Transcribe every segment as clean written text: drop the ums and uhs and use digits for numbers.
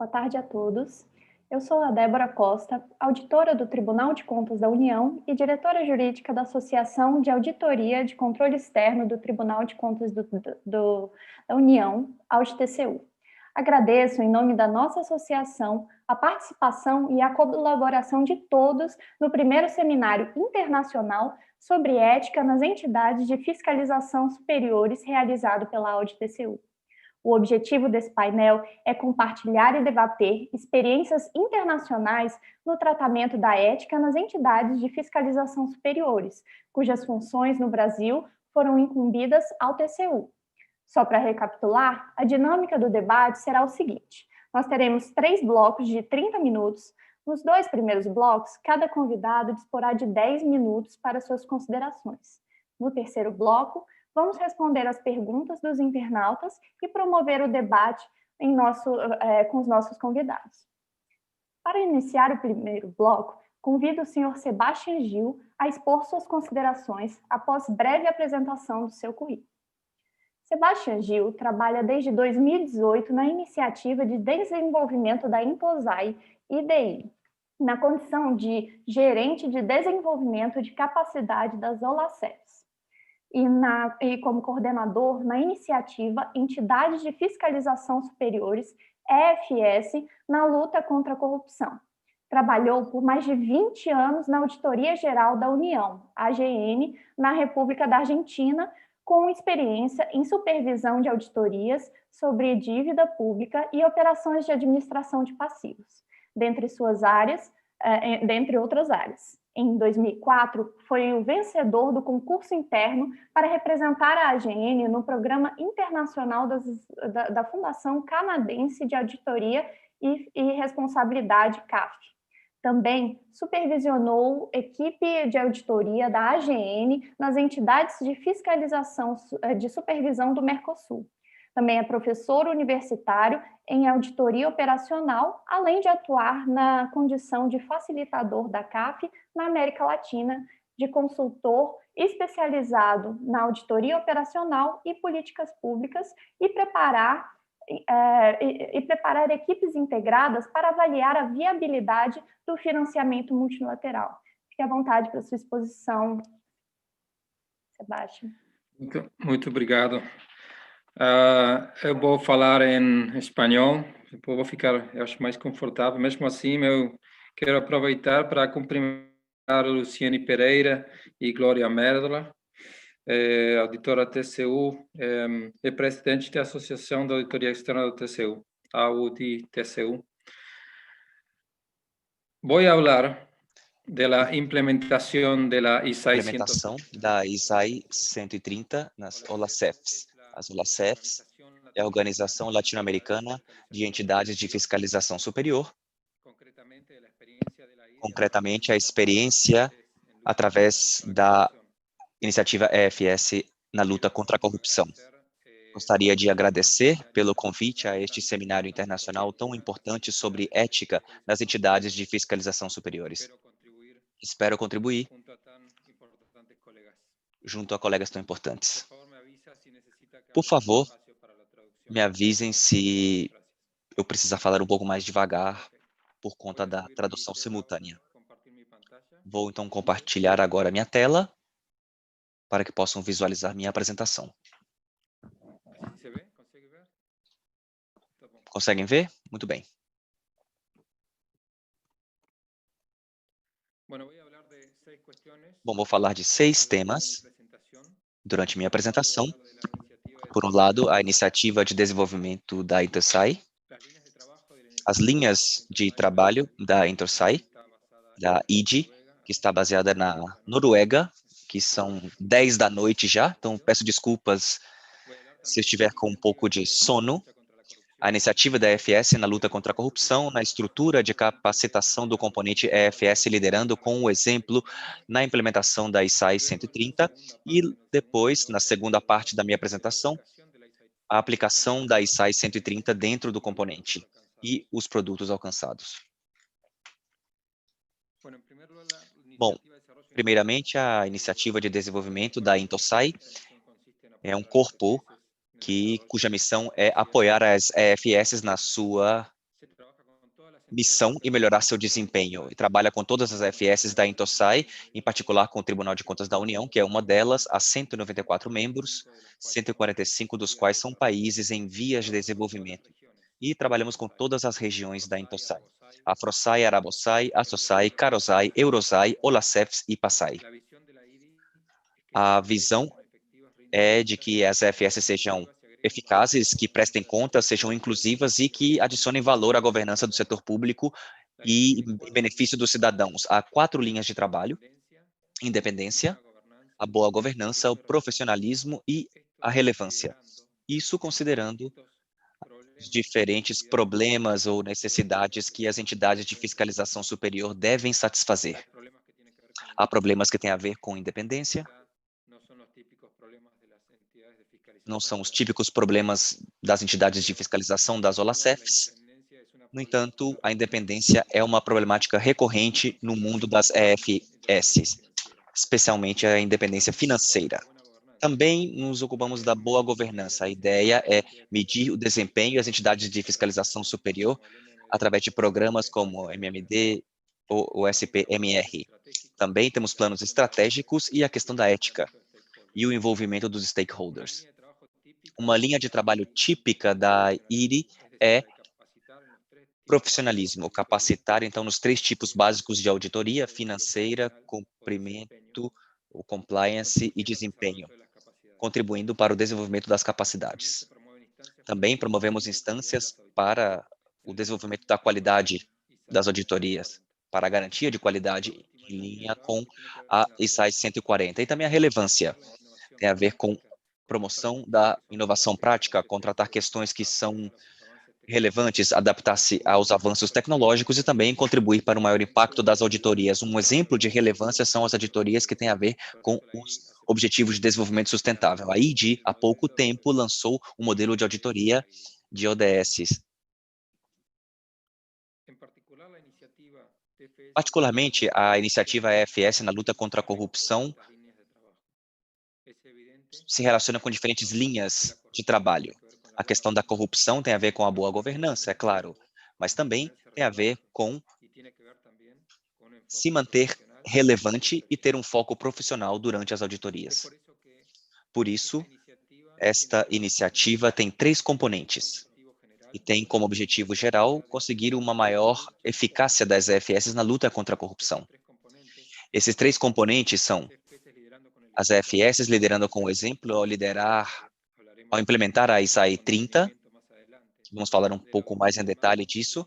Boa tarde a todos. Eu sou a Débora Costa, auditora do Tribunal de Contas da União e diretora jurídica da Associação de Auditoria de Controle Externo do Tribunal de Contas da União, AudTCU. Agradeço, em nome da nossa associação, a participação e a colaboração de todos no primeiro seminário internacional sobre ética nas entidades de fiscalização superiores realizado pela AudTCU. O objetivo desse painel é compartilhar e debater experiências internacionais no tratamento da ética nas entidades de fiscalização superiores, cujas funções no Brasil foram incumbidas ao TCU. Só para recapitular, a dinâmica do debate será o seguinte: nós teremos 3 blocos de 30 minutos. Nos 2 primeiros blocos, cada convidado disporá de 10 minutos para suas considerações. No terceiro bloco, vamos responder às perguntas dos internautas e promover o debate com os nossos convidados. Para iniciar o primeiro bloco, convido o senhor Sebastian Gil a expor suas considerações após breve apresentação do seu currículo. Sebastian Gil trabalha desde 2018 na iniciativa de desenvolvimento da Intosai IDI, na condição de gerente de desenvolvimento de capacidade das OLACEFs. E como coordenador na iniciativa Entidades de Fiscalização Superiores, EFS, na luta contra a corrupção. Trabalhou por mais de 20 anos na Auditoria Geral da União, AGN, na República da Argentina, com experiência em supervisão de auditorias sobre dívida pública e operações de administração de passivos, dentre outras áreas. Em 2004, foi o vencedor do concurso interno para representar a AGN no Programa Internacional da Fundação Canadense de Auditoria e Responsabilidade, CAF. Também supervisionou equipe de auditoria da AGN nas entidades de fiscalização de supervisão do Mercosul. Também é professor universitário em auditoria operacional, além de atuar na condição de facilitador da CAF na América Latina, de consultor especializado na auditoria operacional e políticas públicas e preparar equipes integradas para avaliar a viabilidade do financiamento multilateral. Fique à vontade para sua exposição, Sebastião. Muito obrigado. Eu vou falar em espanhol, depois vou ficar, eu acho, mais confortável. Mesmo assim, eu quero aproveitar para cumprimentar Luciane Pereira e Glória Merdola, auditora TCU, e presidente da Associação de Auditoria Externa do TCU, AUDI-TCU. Vou falar da implementação da ISAI 130 nas OLACEFs. As OLACEFs é a Organização Latino-Americana de Entidades de Fiscalização Superior. Concretamente, a experiência através da iniciativa EFS na luta contra a corrupção. Gostaria de agradecer pelo convite a este seminário internacional tão importante sobre ética nas entidades de fiscalização superiores. Espero contribuir junto a colegas tão importantes. Por favor, me avisem se eu precisar falar um pouco mais devagar por conta da tradução simultânea. Vou então compartilhar agora minha tela para que possam visualizar minha apresentação. Conseguem ver? Muito bem. Bom, vou falar de 6 temas durante minha apresentação. Por um lado, a iniciativa de desenvolvimento da Intosai, as linhas de trabalho da Intosai, da IDI, que está baseada na Noruega, que são 10 da noite já, então peço desculpas se eu estiver com um pouco de sono. A iniciativa da EFS na luta contra a corrupção, na estrutura de capacitação do componente EFS, liderando com o exemplo na implementação da ISAI 130 e depois, na segunda parte da minha apresentação, a aplicação da ISAI 130 dentro do componente e os produtos alcançados. Bom, primeiramente, a iniciativa de desenvolvimento da Intosai é um corpo cuja missão é apoiar as EFS na sua missão e melhorar seu desempenho. E trabalha com todas as AFS da Intosai, em particular com o Tribunal de Contas da União, que é uma delas, há 194 membros, 145 dos quais são países em vias de desenvolvimento. E trabalhamos com todas as regiões da Intosai. Afrosai, Arabosai, Assosai, Karosai, Eurosai, Olacefs e Passai. A visão é de que as AFS sejam eficazes, que prestem contas, sejam inclusivas e que adicionem valor à governança do setor público e em benefício dos cidadãos. Há 4 linhas de trabalho: independência, a boa governança, o profissionalismo e a relevância. Isso considerando os diferentes problemas ou necessidades que as entidades de fiscalização superior devem satisfazer. Há problemas que têm a ver com independência, não são os típicos problemas das entidades de fiscalização das OLACEFs. No entanto, a independência é uma problemática recorrente no mundo das EFS, especialmente a independência financeira. Também nos ocupamos da boa governança. A ideia é medir o desempenho das entidades de fiscalização superior através de programas como MMD ou o SPMR. Também temos planos estratégicos e a questão da ética e o envolvimento dos stakeholders. Uma linha de trabalho típica da IRI é profissionalismo, capacitar, então, nos 3 tipos básicos de auditoria: financeira, cumprimento, o compliance e desempenho, contribuindo para o desenvolvimento das capacidades. Também promovemos instâncias para o desenvolvimento da qualidade das auditorias, para a garantia de qualidade em linha com a ISAI 140. E também a relevância tem a ver com promoção da inovação prática, contratar questões que são relevantes, adaptar-se aos avanços tecnológicos e também contribuir para o maior impacto das auditorias. Um exemplo de relevância são as auditorias que têm a ver com os Objetivos de Desenvolvimento Sustentável. A ID, há pouco tempo, lançou um modelo de auditoria de ODS. Particularmente, a iniciativa EFS na luta contra a corrupção se relaciona com diferentes linhas de trabalho. A questão da corrupção tem a ver com a boa governança, é claro, mas também tem a ver com se manter relevante e ter um foco profissional durante as auditorias. Por isso, esta iniciativa tem 3 componentes e tem como objetivo geral conseguir uma maior eficácia das EFS na luta contra a corrupção. Esses 3 componentes são as EFS liderando com o exemplo ao implementar a ISAI 30, vamos falar um pouco mais em detalhe disso,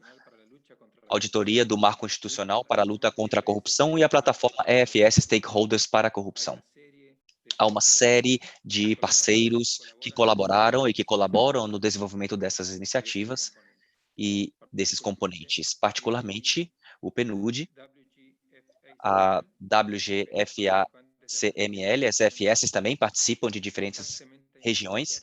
auditoria do marco institucional para a luta contra a corrupção e a plataforma EFS Stakeholders para a corrupção. Há uma série de parceiros que colaboraram e que colaboram no desenvolvimento dessas iniciativas e desses componentes, particularmente o PNUD, a WGFA-CML, as FS também participam de diferentes regiões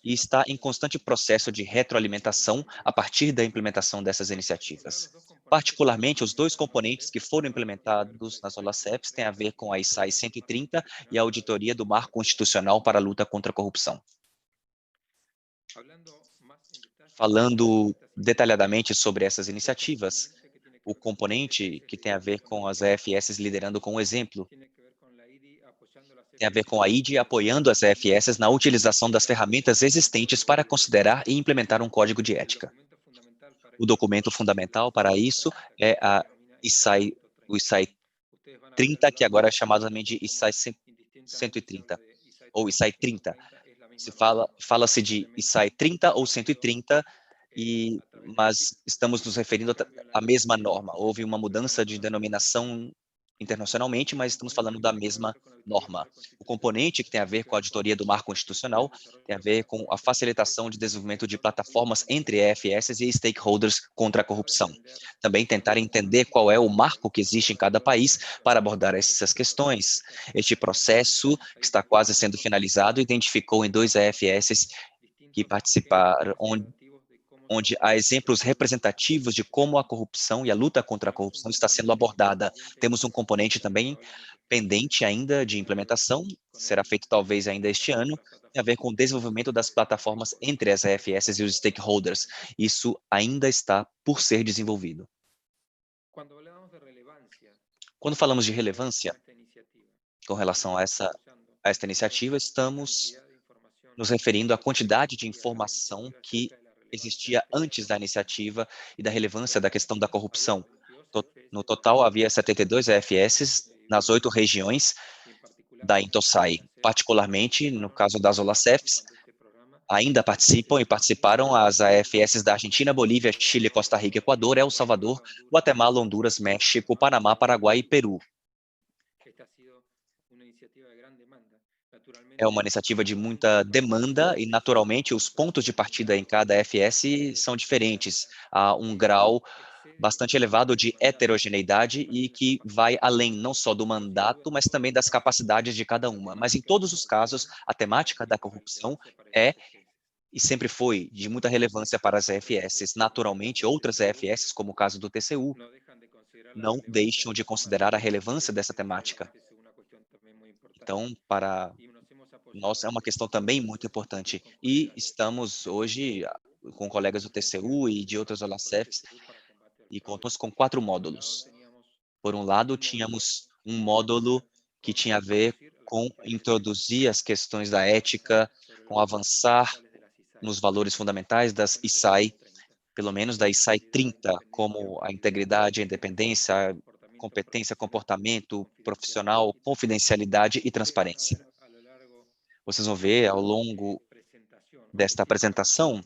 e está em constante processo de retroalimentação a partir da implementação dessas iniciativas. Particularmente, os 2 componentes que foram implementados nas OLACEFs têm a ver com a ISAI 130 e a auditoria do marco constitucional para a luta contra a corrupção. Falando detalhadamente sobre essas iniciativas, o componente que tem a ver com as EFS liderando com o exemplo tem a ver com a ID apoiando as EFS na utilização das ferramentas existentes para considerar e implementar um código de ética. O documento fundamental para isso é o ISAI 30, que agora é chamado também de ISAI 130, ou ISAI 30. Fala-se de ISAI 30 ou 130, mas estamos nos referindo à mesma norma. Houve uma mudança de denominação internacionalmente, mas estamos falando da mesma norma. O componente que tem a ver com a auditoria do marco constitucional tem a ver com a facilitação de desenvolvimento de plataformas entre EFS e stakeholders contra a corrupção. Também tentar entender qual é o marco que existe em cada país para abordar essas questões. Este processo, que está quase sendo finalizado, identificou em 2 EFS que participaram, onde há exemplos representativos de como a corrupção e a luta contra a corrupção está sendo abordada. Temos um componente também pendente ainda de implementação, será feito talvez ainda este ano, tem a ver com o desenvolvimento das plataformas entre as EFS e os stakeholders. Isso ainda está por ser desenvolvido. Quando falamos de relevância com relação a esta iniciativa, estamos nos referindo à quantidade de informação que existia antes da iniciativa e da relevância da questão da corrupção. No total, havia 72 EFS nas 8 regiões da Intosai. Particularmente, no caso das OLACEFs, ainda participam e participaram as AFS da Argentina, Bolívia, Chile, Costa Rica, Equador, El Salvador, Guatemala, Honduras, México, Panamá, Paraguai e Peru. É uma iniciativa de muita demanda e, naturalmente, os pontos de partida em cada FS são diferentes. Há um grau bastante elevado de heterogeneidade e que vai além não só do mandato, mas também das capacidades de cada uma. Mas, em todos os casos, a temática da corrupção é e sempre foi de muita relevância para as EFS. Naturalmente, outras EFS, como o caso do TCU, não deixam de considerar a relevância dessa temática. Então, para nós é uma questão também muito importante. E estamos hoje com colegas do TCU e de outras OLACEFs e contamos com 4 módulos. Por um lado, tínhamos um módulo que tinha a ver com introduzir as questões da ética, com avançar nos valores fundamentais das ISAI, pelo menos da ISAI 30, como a integridade, a independência, a competência, comportamento profissional, confidencialidade e transparência. Vocês vão ver ao longo desta apresentação,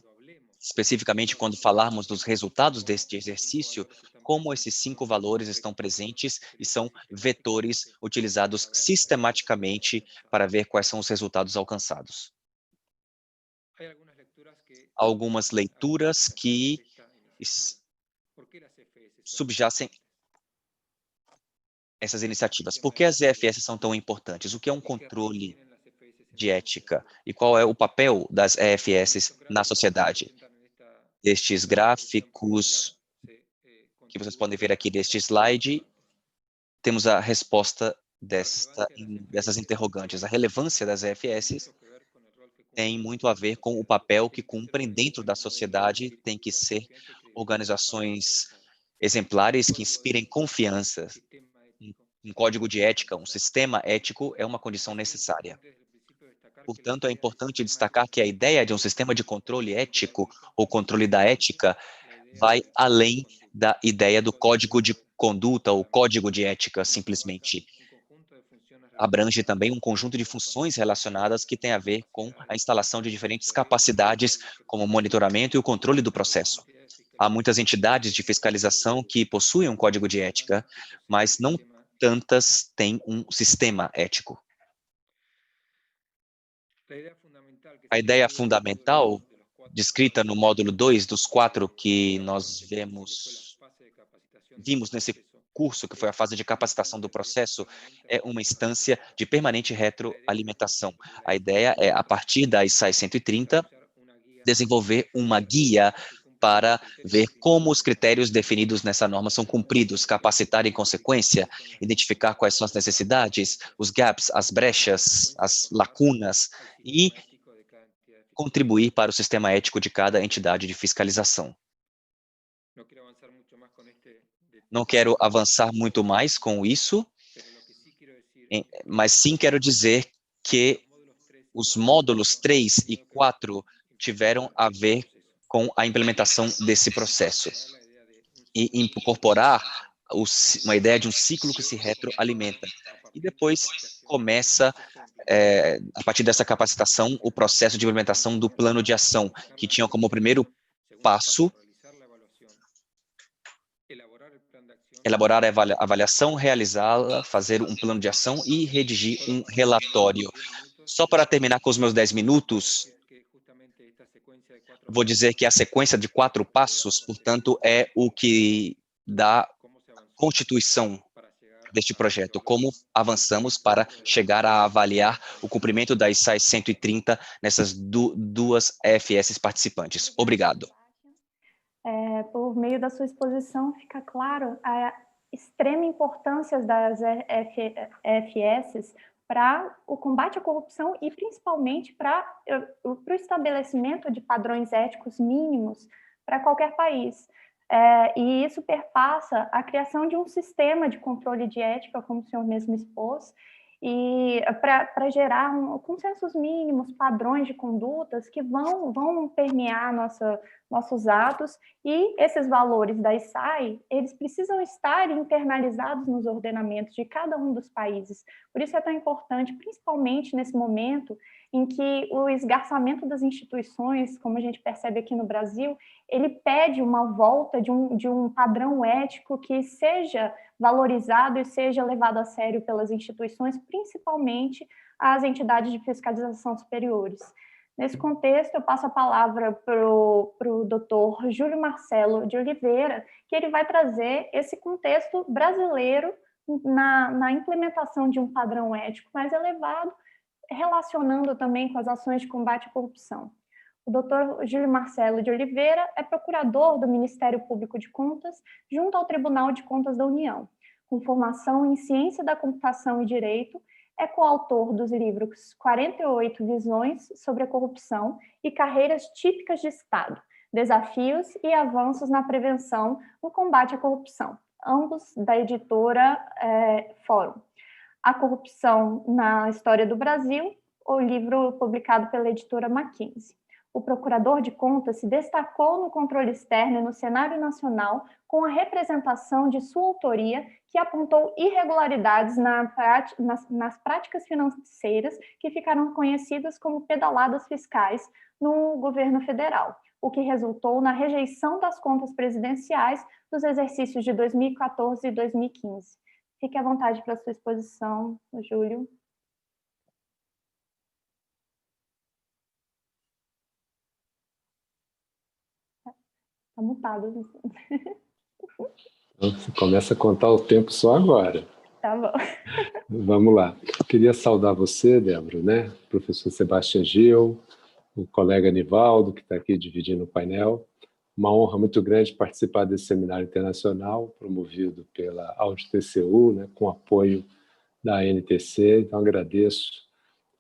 especificamente quando falarmos dos resultados deste exercício, como esses 5 valores estão presentes e são vetores utilizados sistematicamente para ver quais são os resultados alcançados. Algumas leituras que subjacem essas iniciativas. Por que as EFS são tão importantes? O que é um controle de ética? E qual é o papel das EFS na sociedade? Estes gráficos que vocês podem ver aqui deste slide, temos a resposta dessas interrogantes. A relevância das EFS tem muito a ver com o papel que cumprem dentro da sociedade, tem que ser organizações exemplares que inspirem confiança. Um código de ética, um sistema ético é uma condição necessária. Portanto, é importante destacar que a ideia de um sistema de controle ético ou controle da ética vai além da ideia do código de conduta ou código de ética, simplesmente. Abrange também um conjunto de funções relacionadas que tem a ver com a instalação de diferentes capacidades, como o monitoramento e o controle do processo. Há muitas entidades de fiscalização que possuem um código de ética, mas não tantas têm um sistema ético. A ideia fundamental, descrita no módulo 2 dos 4 que nós vimos nesse curso, que foi a fase de capacitação do processo, é uma instância de permanente retroalimentação. A ideia é, a partir da ISAI 130, desenvolver uma guia para ver como os critérios definidos nessa norma são cumpridos, capacitar em consequência, identificar quais são as necessidades, os gaps, as brechas, as lacunas e contribuir para o sistema ético de cada entidade de fiscalização. Não quero avançar muito mais com isso, mas sim quero dizer que os módulos 3 e 4 tiveram a ver com a implementação desse processo e incorporar uma ideia de um ciclo que se retroalimenta. E depois começa, a partir dessa capacitação, o processo de implementação do plano de ação, que tinha como primeiro passo elaborar a avaliação, realizá-la, fazer um plano de ação e redigir um relatório. Só para terminar com os meus 10 minutos, vou dizer que a sequência de 4 passos, portanto, é o que dá constituição deste projeto, como avançamos para chegar a avaliar o cumprimento da ISAI 130 nessas duas EFS participantes. Obrigado. Por meio da sua exposição, fica claro a extrema importância das EFS para o combate à corrupção e principalmente para o estabelecimento de padrões éticos mínimos para qualquer país. E isso perpassa a criação de um sistema de controle de ética, como o senhor mesmo expôs, e para gerar consensos mínimos, padrões de condutas que vão permear nossos atos, e esses valores da ISAI, eles precisam estar internalizados nos ordenamentos de cada um dos países. Por isso é tão importante, principalmente nesse momento em que o esgarçamento das instituições, como a gente percebe aqui no Brasil, ele pede uma volta de um padrão ético que seja valorizado e seja levado a sério pelas instituições, principalmente as entidades de fiscalização superiores. Nesse contexto, eu passo a palavra para o doutor Júlio Marcelo de Oliveira, que ele vai trazer esse contexto brasileiro na implementação de um padrão ético mais elevado, relacionando também com as ações de combate à corrupção. O doutor Júlio Marcelo de Oliveira é procurador do Ministério Público de Contas junto ao Tribunal de Contas da União. Com formação em Ciência da Computação e Direito, é coautor dos livros 48 Visões sobre a Corrupção e Carreiras Típicas de Estado, Desafios e Avanços na Prevenção no Combate à Corrupção, ambos da editora Fórum. A Corrupção na História do Brasil, o livro publicado pela editora Mackenzie. O procurador de contas se destacou no controle externo e no cenário nacional com a representação de sua autoria, que apontou irregularidades nas práticas financeiras que ficaram conhecidas como pedaladas fiscais no governo federal, o que resultou na rejeição das contas presidenciais dos exercícios de 2014 e 2015. Fique à vontade para a sua exposição, Júlio. Está mutado. Você começa a contar o tempo só agora. Tá bom. Vamos lá. Queria saudar você, Débora, né? O professor Sebastião Gil, o colega Nivaldo, que está aqui dividindo o painel. Uma honra muito grande participar desse seminário internacional promovido pela AudTCU, né, com apoio da ANTC. Então, agradeço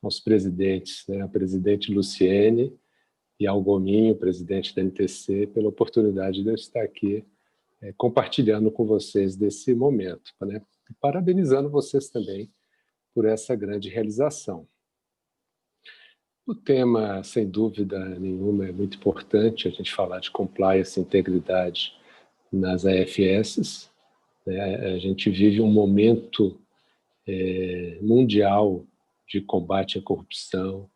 aos presidentes, né, a presidente Luciene e ao Gominho, presidente da NTC, pela oportunidade de eu estar aqui compartilhando com vocês desse momento, né? Parabenizando vocês também por essa grande realização. O tema, sem dúvida nenhuma, é muito importante a gente falar de compliance e integridade nas AFS. Né? A gente vive um momento mundial de combate à corrupção,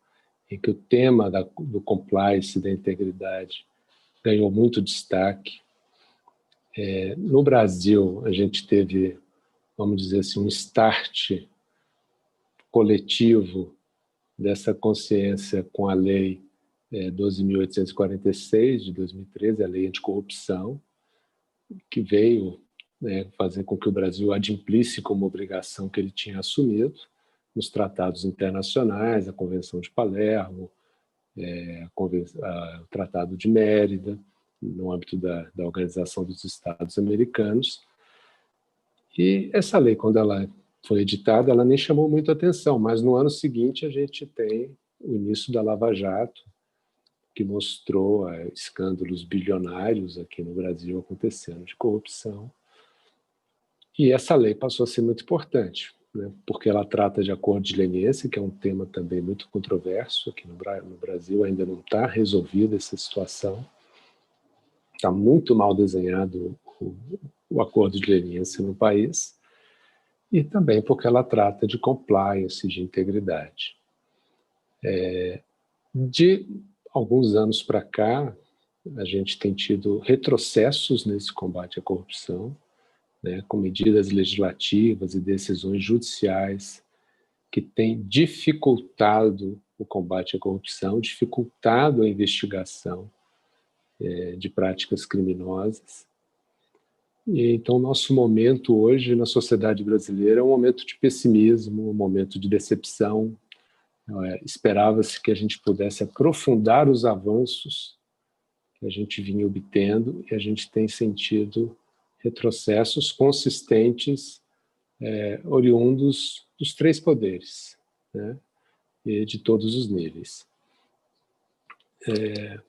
em que o tema do compliance e da integridade ganhou muito destaque. No Brasil, a gente teve, vamos dizer assim, um start coletivo dessa consciência com a Lei 12.846, de 2013, a Lei Anticorrupção, que veio, né, fazer com que o Brasil adimplisse como obrigação que ele tinha assumido nos tratados internacionais, a Convenção de Palermo, o Tratado de Mérida, no âmbito da Organização dos Estados Americanos. E essa lei, quando ela foi editada, ela nem chamou muito atenção, mas no ano seguinte a gente tem o início da Lava Jato, que mostrou escândalos bilionários aqui no Brasil acontecendo de corrupção. E essa lei passou a ser muito importante, né, porque ela trata de acordo de leniência, que é um tema também muito controverso aqui no Brasil, ainda não está resolvida essa situação. Está muito mal desenhado o acordo de leniência no país, e também porque ela trata de compliance, de integridade. De alguns anos para cá, a gente tem tido retrocessos nesse combate à corrupção, né, com medidas legislativas e decisões judiciais que têm dificultado o combate à corrupção, dificultado a investigação de práticas criminosas. E então, nosso momento hoje na sociedade brasileira é um momento de pessimismo, um momento de decepção. Esperava-se que a gente pudesse aprofundar os avanços que a gente vinha obtendo, e a gente tem sentido retrocessos consistentes, oriundos dos três poderes, né? E de todos os níveis.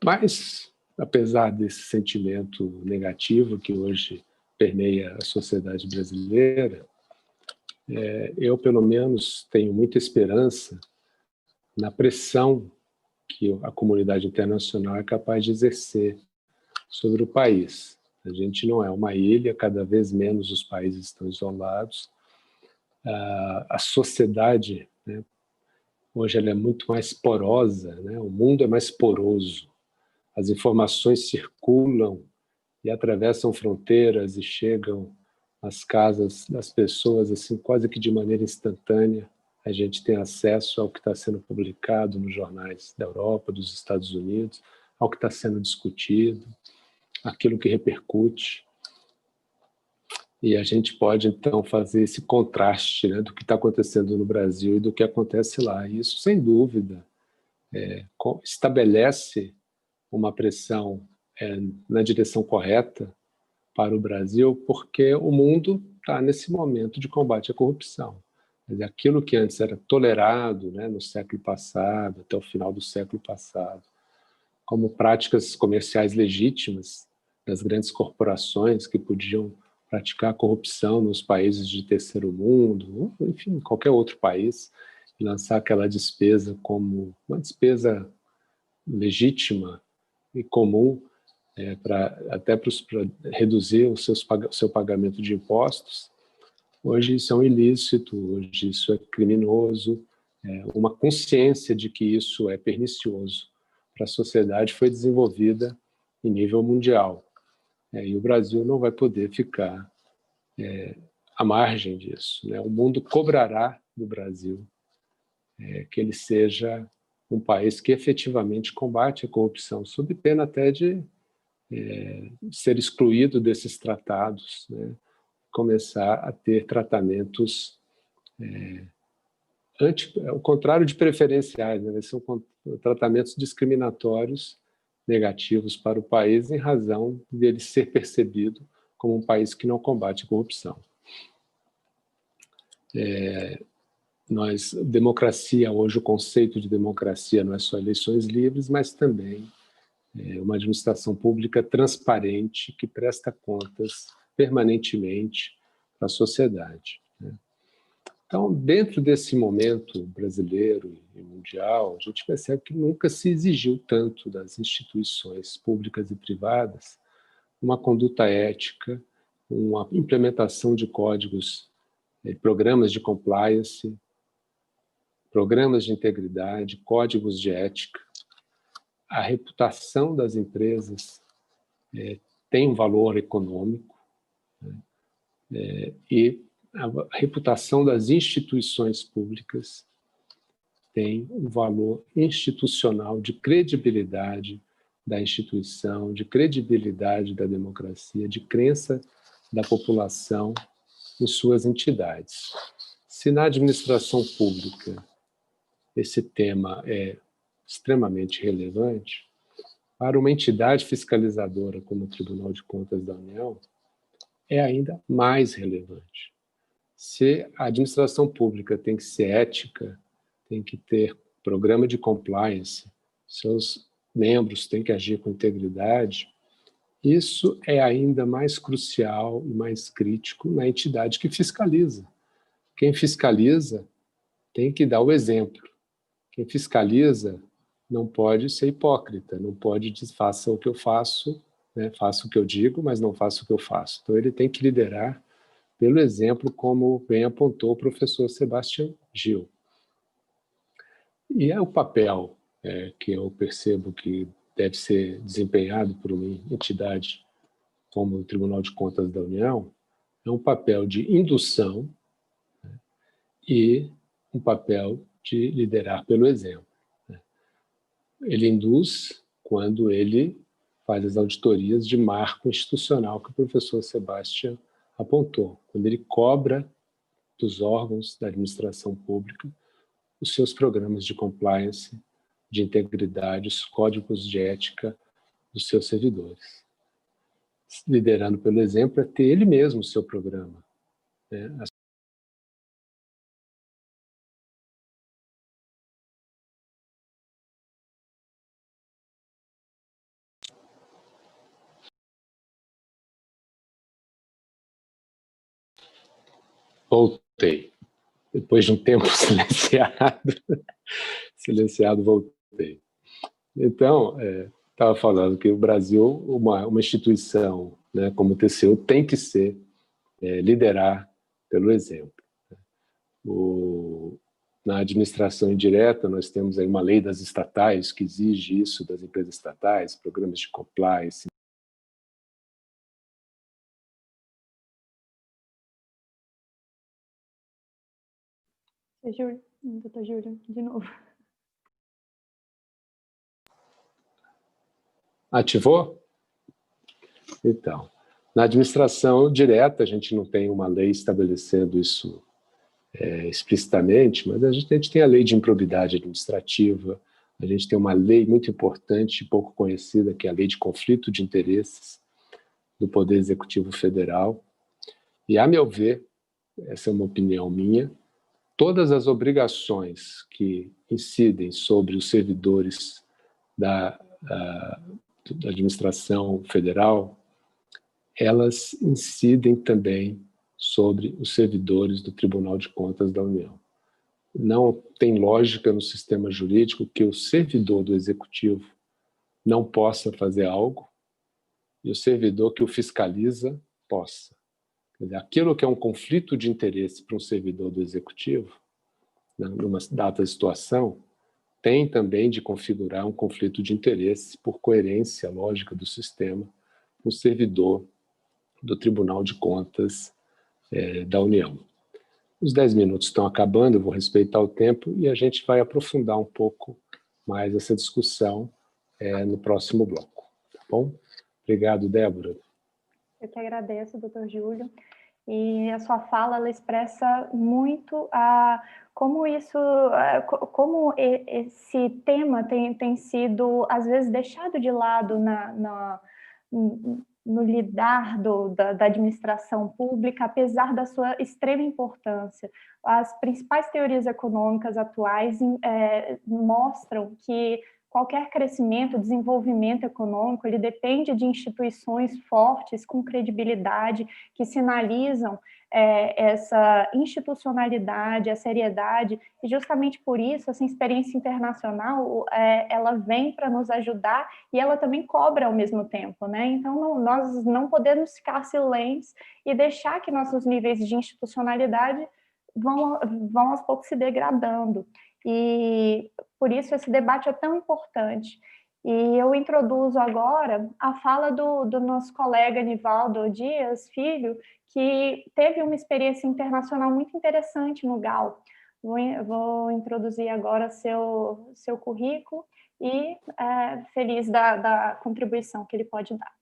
Mas, apesar desse sentimento negativo que hoje permeia a sociedade brasileira, eu, pelo menos, tenho muita esperança na pressão que a comunidade internacional é capaz de exercer sobre o país. A gente não é uma ilha, cada vez menos os países estão isolados. A sociedade, né, hoje ela é muito mais porosa, né? O mundo é mais poroso. As informações circulam e atravessam fronteiras e chegam às casas das pessoas assim quase que de maneira instantânea. A gente tem acesso ao que está sendo publicado nos jornais da Europa, dos Estados Unidos, ao que está sendo discutido, aquilo que repercute. E a gente pode, então, fazer esse contraste, né, do que está acontecendo no Brasil e do que acontece lá. E isso, sem dúvida, estabelece uma pressão na direção correta para o Brasil, porque o mundo está nesse momento de combate à corrupção. Aquilo que antes era tolerado, né, no século passado, até o final do século passado, como práticas comerciais legítimas das grandes corporações que podiam praticar corrupção nos países de terceiro mundo, enfim, qualquer outro país, e lançar aquela despesa como uma despesa legítima e comum, até para reduzir o seu pagamento de impostos. Hoje isso é um ilícito, hoje isso é criminoso, uma consciência de que isso é pernicioso para a sociedade foi desenvolvida em nível mundial. E o Brasil não vai poder ficar à margem disso, né? O mundo cobrará do Brasil que ele seja um país que efetivamente combate a corrupção, sob pena até de ser excluído desses tratados, né? Começar a ter tratamentos ao contrário de preferenciais, né? São tratamentos discriminatórios negativos para o país em razão dele ser percebido como um país que não combate a corrupção. Democracia, hoje o conceito de democracia não é só eleições livres, mas também uma administração pública transparente que presta contas permanentemente para a sociedade, né? Então, dentro desse momento brasileiro e mundial, a gente percebe que nunca se exigiu tanto das instituições públicas e privadas uma conduta ética, uma implementação de códigos, programas de compliance, programas de integridade, códigos de ética. A reputação das empresas tem um valor econômico, né? E a reputação das instituições públicas tem um valor institucional de credibilidade da instituição, de credibilidade da democracia, de crença da população em suas entidades. Se na administração pública esse tema é extremamente relevante, para uma entidade fiscalizadora como o Tribunal de Contas da União, é ainda mais relevante. Se a administração pública tem que ser ética, tem que ter programa de compliance, seus membros têm que agir com integridade, isso é ainda mais crucial e mais crítico na entidade que fiscaliza. Quem fiscaliza tem que dar o exemplo. Quem fiscaliza não pode ser hipócrita, não pode dizer faça o que eu faço, né, faça o que eu digo, mas não faça o que eu faço. Então ele tem que liderar pelo exemplo, como bem apontou o professor Sebastião Gil. E é o papel que eu percebo que deve ser desempenhado por uma entidade como o Tribunal de Contas da União, é um papel de indução, né, e um papel de liderar pelo exemplo, né. Ele induz quando ele faz as auditorias de marco institucional que o professor Sebastião apontou, quando ele cobra dos órgãos da administração pública os seus programas de compliance, de integridade, os códigos de ética dos seus servidores. liderando pelo exemplo, é ter ele mesmo o seu programa, né? Voltei. Depois de um tempo silenciado, voltei. Então, estava falando que o Brasil, uma instituição, né, como o TCU, tem que ser, liderar pelo exemplo. Na administração indireta, nós temos aí uma lei das estatais que exige isso das empresas estatais, programas de compliance. Doutor Júlio, de novo. Ativou? Então, na administração direta, a gente não tem uma lei estabelecendo isso explicitamente, mas a gente tem a lei de improbidade administrativa, a gente tem uma lei muito importante, pouco conhecida, que é a lei de conflito de interesses do Poder Executivo Federal. E, a meu ver, essa é uma opinião minha, todas as obrigações que incidem sobre os servidores da administração federal, elas incidem também sobre os servidores do Tribunal de Contas da União. Não tem lógica no sistema jurídico que o servidor do Executivo não possa fazer algo e o servidor que o fiscaliza possa. Quer dizer, aquilo que é um conflito de interesse para um servidor do Executivo, numa dada situação, tem também de configurar um conflito de interesse por coerência lógica do sistema para o servidor do Tribunal de Contas da União. Os 10 minutos estão acabando, eu vou respeitar o tempo e a gente vai aprofundar um pouco mais essa discussão no próximo bloco. Tá bom? Obrigado, Débora. Eu que agradeço, doutor Júlio. E a sua fala, ela expressa muito como esse tema tem sido, às vezes, deixado de lado no lidar da administração pública, apesar da sua extrema importância. As principais teorias econômicas atuais mostram que qualquer crescimento, desenvolvimento econômico, ele depende de instituições fortes, com credibilidade, que sinalizam essa institucionalidade, a seriedade, e justamente por isso, essa experiência internacional, ela vem para nos ajudar e ela também cobra ao mesmo tempo, né? Então, nós não podemos ficar silentes e deixar que nossos níveis de institucionalidade vão aos poucos se degradando. E por isso esse debate é tão importante. E eu introduzo agora a fala do nosso colega Nivaldo Dias Filho, que teve uma experiência internacional muito interessante no GAL. Vou introduzir agora seu currículo e feliz da contribuição que ele pode dar.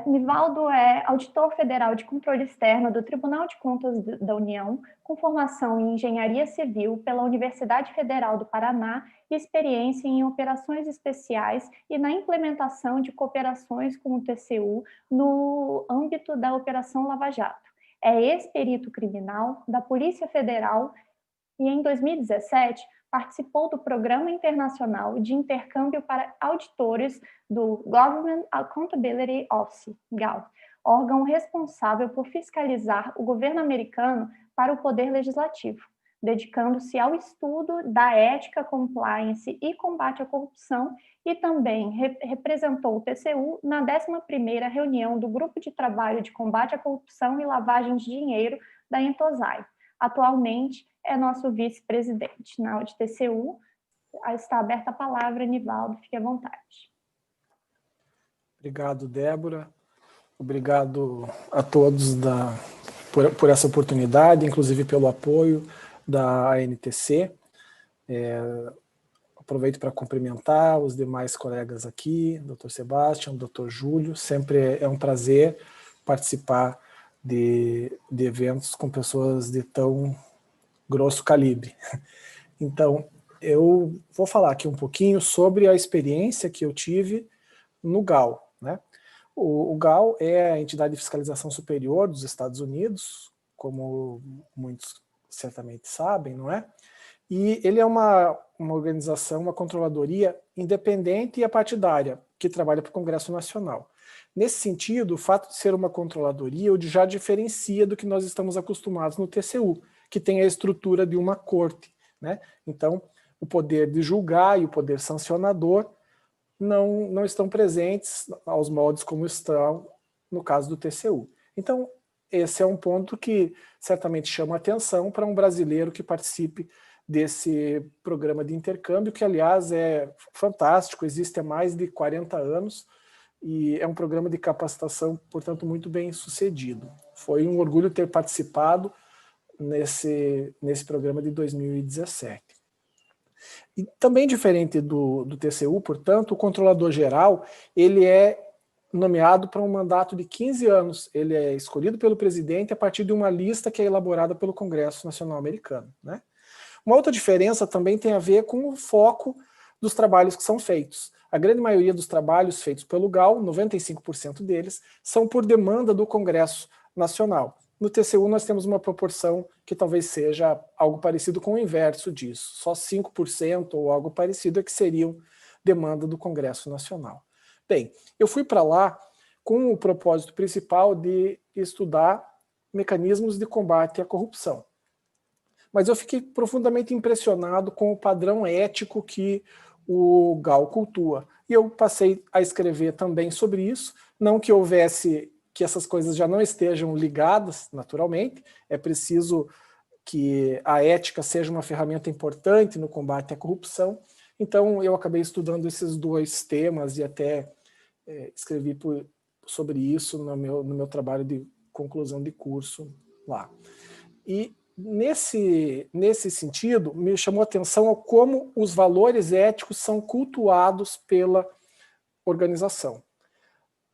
Nivaldo é auditor federal de controle externo do Tribunal de Contas da União, com formação em engenharia civil pela Universidade Federal do Paraná e experiência em operações especiais e na implementação de cooperações com o TCU no âmbito da Operação Lava Jato. É ex-perito criminal da Polícia Federal e, em 2017, participou do Programa Internacional de Intercâmbio para Auditores do Government Accountability Office, GAO, órgão responsável por fiscalizar o governo americano para o Poder Legislativo, dedicando-se ao estudo da ética, compliance e combate à corrupção, e também representou o TCU na 11ª reunião do Grupo de Trabalho de Combate à Corrupção e Lavagem de Dinheiro da Intosai. Atualmente, é nosso vice-presidente. Na de TCU, está aberta a palavra, Nivaldo, fique à vontade. Obrigado, Débora. Obrigado a todos por essa oportunidade, inclusive pelo apoio da ANTC. Aproveito para cumprimentar os demais colegas aqui, Dr. Sebastião, Dr. Júlio. Sempre é um prazer participar de eventos com pessoas de tão grosso calibre. Então, eu vou falar aqui um pouquinho sobre a experiência que eu tive no GAO, né? O GAO é a entidade de fiscalização superior dos Estados Unidos, como muitos certamente sabem, não é? E ele é uma organização, uma controladoria independente e apartidária, que trabalha para o Congresso Nacional. Nesse sentido, o fato de ser uma controladoria já diferencia do que nós estamos acostumados no TCU, que tem a estrutura de uma corte, né? Então, o poder de julgar e o poder sancionador não estão presentes aos moldes como estão no caso do TCU. Então, esse é um ponto que certamente chama atenção para um brasileiro que participe desse programa de intercâmbio, que, aliás, é fantástico, existe há mais de 40 anos, e é um programa de capacitação, portanto, muito bem sucedido. Foi um orgulho ter participado nesse programa de 2017. E também diferente do TCU, portanto, o controlador-geral, ele é nomeado para um mandato de 15 anos. Ele é escolhido pelo presidente a partir de uma lista que é elaborada pelo Congresso Nacional Americano, né? Uma outra diferença também tem a ver com o foco dos trabalhos que são feitos. A grande maioria dos trabalhos feitos pelo GAO, 95% deles, são por demanda do Congresso Nacional. No TCU nós temos uma proporção que talvez seja algo parecido com o inverso disso. Só 5% ou algo parecido é que seriam demanda do Congresso Nacional. Bem, eu fui para lá com o propósito principal de estudar mecanismos de combate à corrupção. Mas eu fiquei profundamente impressionado com o padrão ético que o GAO cultua. E eu passei a escrever também sobre isso, não que que essas coisas já não estejam ligadas, naturalmente, é preciso que a ética seja uma ferramenta importante no combate à corrupção. Então eu acabei estudando esses dois temas e até escrevi sobre isso no meu trabalho de conclusão de curso lá. E nesse sentido, me chamou a atenção como os valores éticos são cultuados pela organização.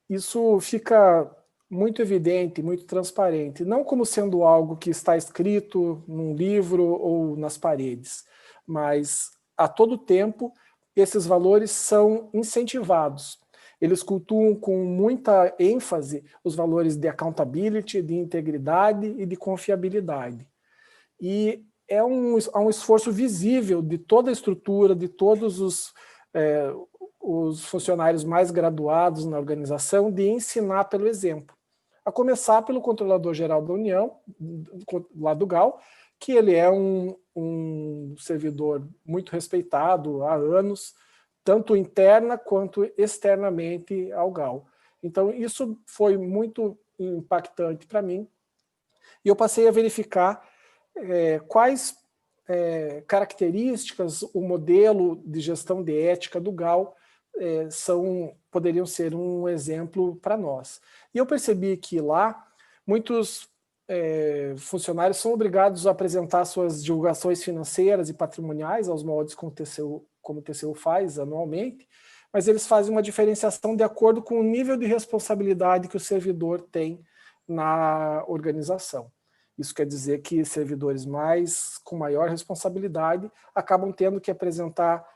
Isso fica muito evidente, muito transparente, não como sendo algo que está escrito num livro ou nas paredes, mas a todo tempo esses valores são incentivados. Eles cultuam com muita ênfase os valores de accountability, de integridade e de confiabilidade. E há um esforço visível de toda a estrutura, de todos os funcionários mais graduados na organização, de ensinar pelo exemplo. A começar pelo Controlador-Geral da União, lá do GAO, que ele é um servidor muito respeitado há anos, tanto interna quanto externamente ao GAO. Então, isso foi muito impactante para mim. E eu passei a verificar quais características o modelo de gestão de ética do GAO poderiam ser um exemplo para nós. E eu percebi que lá muitos funcionários são obrigados a apresentar suas divulgações financeiras e patrimoniais aos moldes como o TCU faz anualmente, mas eles fazem uma diferenciação de acordo com o nível de responsabilidade que o servidor tem na organização. Isso quer dizer que servidores com maior responsabilidade acabam tendo que apresentar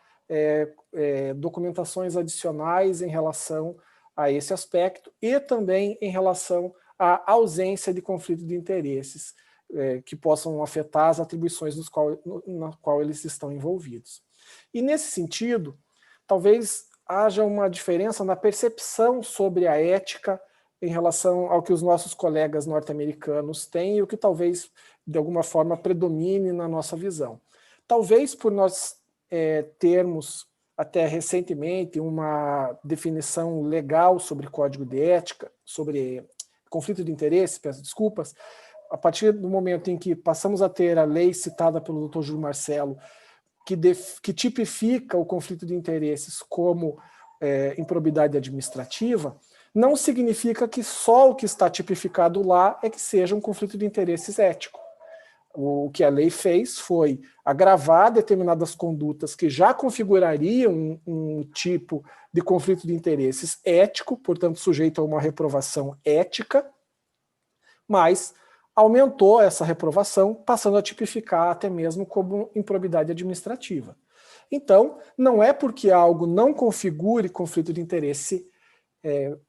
documentações adicionais em relação a esse aspecto e também em relação à ausência de conflito de interesses que possam afetar as atribuições na qual eles estão envolvidos. E nesse sentido, talvez haja uma diferença na percepção sobre a ética em relação ao que os nossos colegas norte-americanos têm e o que talvez, de alguma forma, predomine na nossa visão. Talvez por nós termos, até recentemente, uma definição legal sobre código de ética, sobre conflito de interesse, peço desculpas, a partir do momento em que passamos a ter a lei citada pelo Dr. Júlio Marcelo, que tipifica o conflito de interesses como improbidade administrativa, não significa que só o que está tipificado lá é que seja um conflito de interesses ético. O que a lei fez foi agravar determinadas condutas que já configurariam um tipo de conflito de interesses ético, portanto sujeito a uma reprovação ética, mas aumentou essa reprovação, passando a tipificar até mesmo como improbidade administrativa. Então, não é porque algo não configure conflito de interesse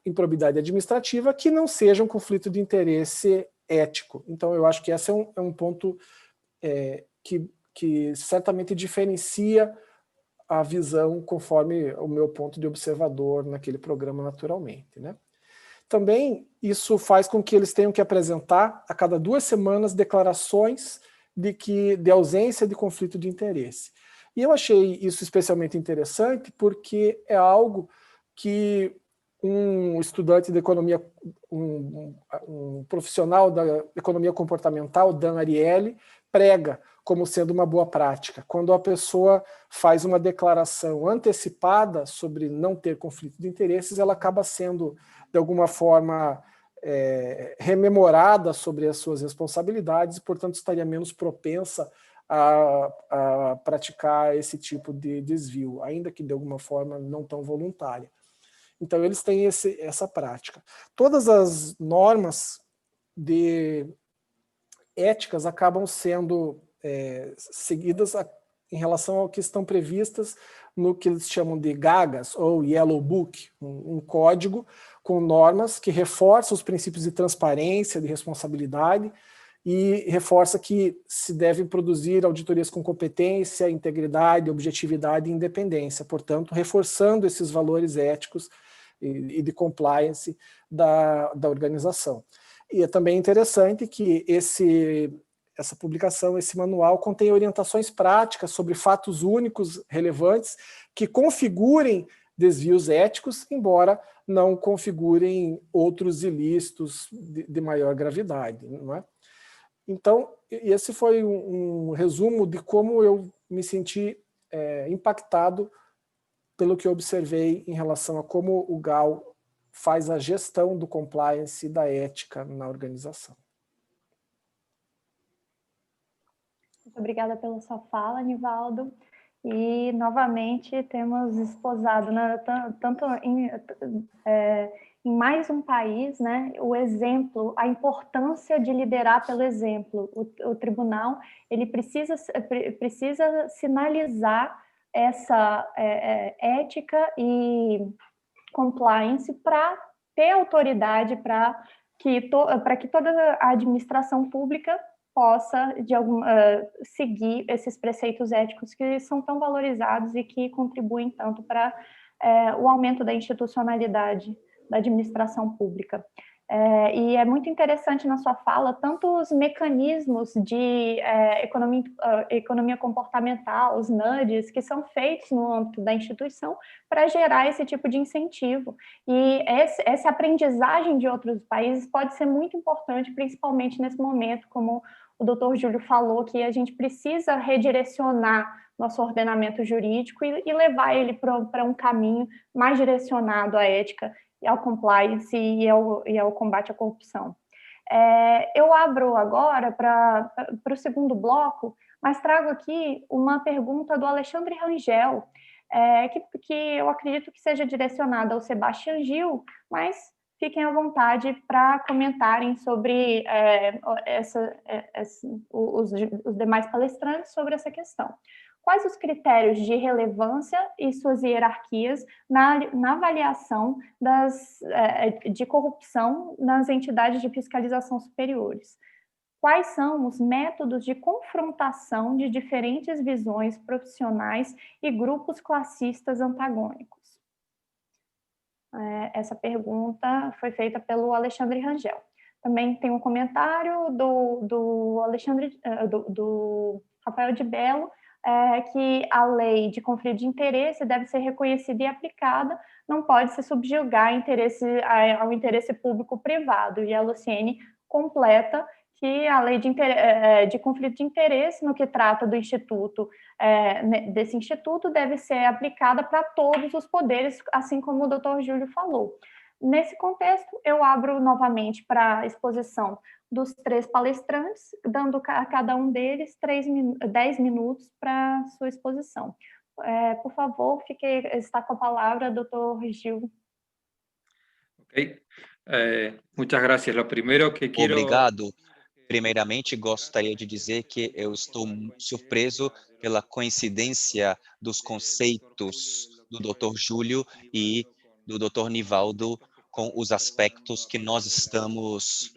improbidade administrativa que não seja um conflito de interesse ético. Então, eu acho que esse é um ponto que certamente diferencia a visão conforme o meu ponto de observador naquele programa naturalmente, né? Também isso faz com que eles tenham que apresentar a cada 2 semanas declarações de ausência de conflito de interesse. E eu achei isso especialmente interessante porque é algo que um estudante de economia, um profissional da economia comportamental, Dan Ariely, prega como sendo uma boa prática. Quando a pessoa faz uma declaração antecipada sobre não ter conflito de interesses, ela acaba sendo, de alguma forma, rememorada sobre as suas responsabilidades e, portanto, estaria menos propensa a praticar esse tipo de desvio, ainda que de alguma forma não tão voluntária. Então, eles têm essa prática. Todas as normas éticas acabam sendo seguidas em relação ao que estão previstas no que eles chamam de GAGAs, ou Yellow Book, um código com normas que reforça os princípios de transparência, de responsabilidade, e reforça que se devem produzir auditorias com competência, integridade, objetividade e independência, portanto, reforçando esses valores éticos e de compliance da organização. E é também interessante que essa publicação, esse manual, contém orientações práticas sobre fatos únicos relevantes que configurem desvios éticos, embora não configurem outros ilícitos de maior gravidade, não é? Então, esse foi um resumo de como eu me senti impactado pelo que eu observei em relação a como o GAO faz a gestão do compliance e da ética na organização. Muito obrigada pela sua fala, Nivaldo. E, novamente, temos esposado, né, tanto em mais um país, né, o exemplo, a importância de liderar pelo exemplo. O tribunal ele precisa sinalizar essa ética e compliance para ter autoridade para que toda a administração pública possa seguir esses preceitos éticos que são tão valorizados e que contribuem tanto para o aumento da institucionalidade da administração pública. E é muito interessante na sua fala tanto os mecanismos de economia comportamental, os nudges, que são feitos no âmbito da instituição para gerar esse tipo de incentivo. E essa aprendizagem de outros países pode ser muito importante, principalmente nesse momento, como o doutor Júlio falou, que a gente precisa redirecionar nosso ordenamento jurídico e levar ele para um caminho mais direcionado à ética e ao compliance e ao combate à corrupção. Eu abro agora para o segundo bloco, mas trago aqui uma pergunta do Alexandre Rangel, que eu acredito que seja direcionada ao Sebastião Gil, mas fiquem à vontade para comentarem sobre os demais palestrantes sobre essa questão. Quais os critérios de relevância e suas hierarquias na avaliação de corrupção nas entidades de fiscalização superiores? Quais são os métodos de confrontação de diferentes visões profissionais e grupos classistas antagônicos? Essa pergunta foi feita pelo Alexandre Rangel. Também tem um comentário do Rafael de Bello, que a lei de conflito de interesse deve ser reconhecida e aplicada, não pode se subjugar ao interesse público-privado. E a Luciene completa que a lei de conflito de interesse, no que trata do instituto, desse instituto, deve ser aplicada para todos os poderes, assim como o doutor Júlio falou. Nesse contexto, eu abro novamente para a exposição dos 3 palestrantes, dando a cada um deles 10 minutos para sua exposição. Por favor, está com a palavra, doutor Gil. Ok. Muchas gracias. Lo primero que quiero... Obrigado. Primeiramente, gostaria de dizer que eu estou surpreso pela coincidência dos conceitos do Dr. Júlio e do Dr. Nivaldo com os aspectos que nós estamos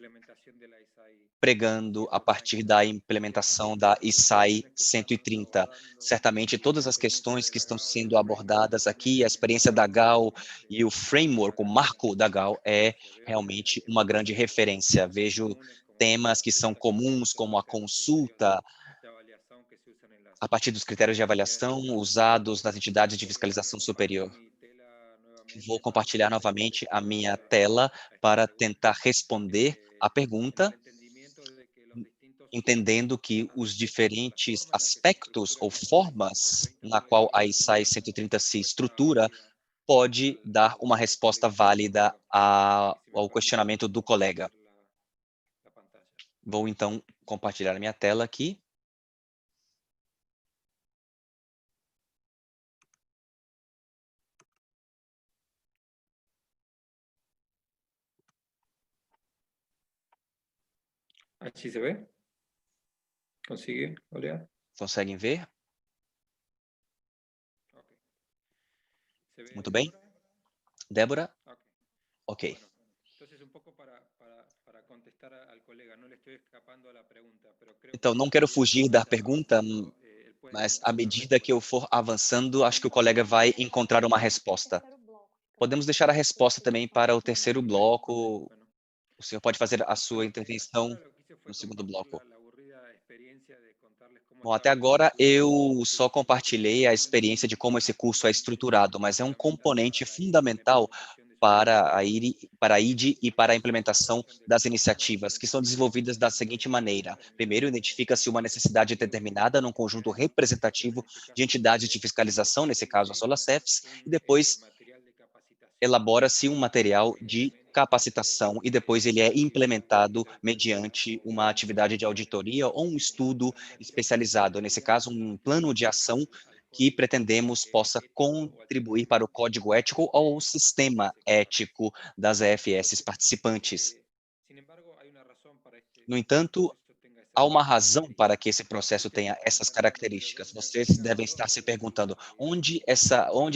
pregando a partir da implementação da ISAI 130. Certamente todas as questões que estão sendo abordadas aqui, a experiência da GAL e o framework, o marco da GAL é realmente uma grande referência. Vejo temas que são comuns, como a consulta, a partir dos critérios de avaliação usados nas entidades de fiscalização superior. Vou compartilhar novamente a minha tela para tentar responder a pergunta, entendendo que os diferentes aspectos ou formas na qual a ISAI 130 se estrutura pode dar uma resposta válida ao questionamento do colega. Vou então compartilhar a minha tela aqui. Aqui se vê? Consegue olhar? Conseguem ver? Muito bem. Débora? Ok. Então, não quero fugir da pergunta, mas à medida que eu for avançando, acho que o colega vai encontrar uma resposta. Podemos deixar a resposta também para o terceiro bloco. O senhor pode fazer a sua intervenção no segundo bloco. Bom, até agora eu só compartilhei a experiência de como esse curso é estruturado, mas é um componente fundamental para a IDE e para a implementação das iniciativas, que são desenvolvidas da seguinte maneira. Primeiro, identifica-se uma necessidade determinada num conjunto representativo de entidades de fiscalização, nesse caso a SOLACEFs, e depois elabora-se um material de capacitação e depois ele é implementado mediante uma atividade de auditoria ou um estudo especializado, nesse caso um plano de ação que pretendemos possa contribuir para o código ético ou o sistema ético das EFS participantes. No entanto, há uma razão para que esse processo tenha essas características. Vocês devem estar se perguntando onde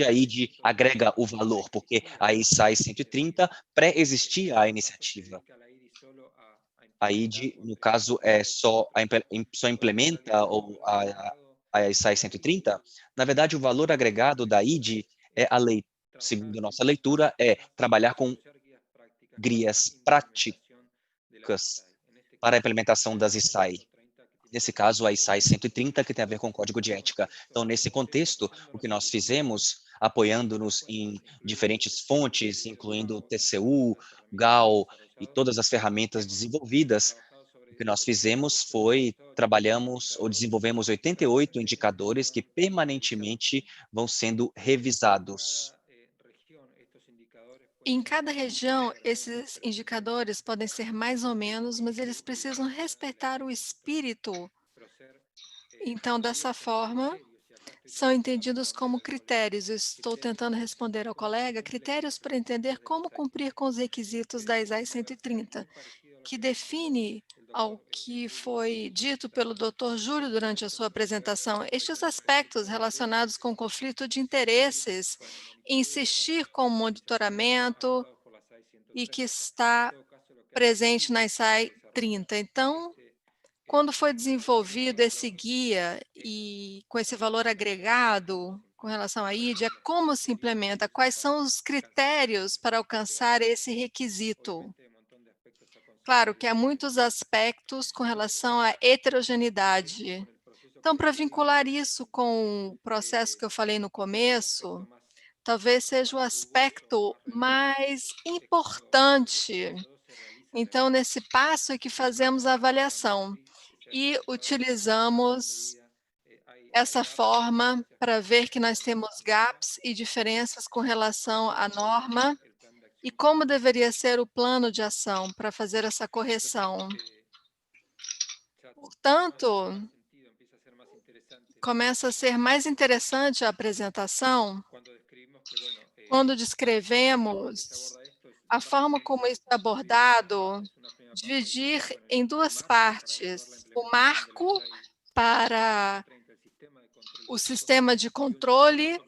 a IDE agrega o valor, porque a ISAI 130 pré-existia a iniciativa. A IDE, no caso, só implementa a ISAI 130. Na verdade, o valor agregado da IDE é a lei, segundo nossa leitura, é trabalhar com guias práticas para a implementação das ISAI. Nesse caso, a ISAI 130, que tem a ver com o código de ética. Então, nesse contexto, o que nós fizemos, apoiando-nos em diferentes fontes, incluindo o TCU, GAL e todas as ferramentas desenvolvidas, o que nós fizemos foi, trabalhamos ou desenvolvemos 88 indicadores que permanentemente vão sendo revisados. Em cada região, esses indicadores podem ser mais ou menos, mas eles precisam respeitar o espírito. Então, dessa forma, são entendidos como critérios. Eu estou tentando responder ao colega, critérios para entender como cumprir com os requisitos da ISAI 130, que define ao que foi dito pelo Dr. Júlio durante a sua apresentação. Estes aspectos relacionados com conflito de interesses, insistir com o monitoramento e que está presente na ISAI 30. Então, quando foi desenvolvido esse guia e com esse valor agregado com relação à IDE, é como se implementa, quais são os critérios para alcançar esse requisito. Claro que há muitos aspectos com relação à heterogeneidade. Então, para vincular isso com o processo que eu falei no começo, talvez seja o aspecto mais importante. Então, nesse passo é que fazemos a avaliação e utilizamos essa forma para ver que nós temos gaps e diferenças com relação à norma e como deveria ser o plano de ação para fazer essa correção. Portanto, começa a ser mais interessante a apresentação quando descrevemos a forma como isso é abordado, dividir em duas partes: o marco para o sistema de controle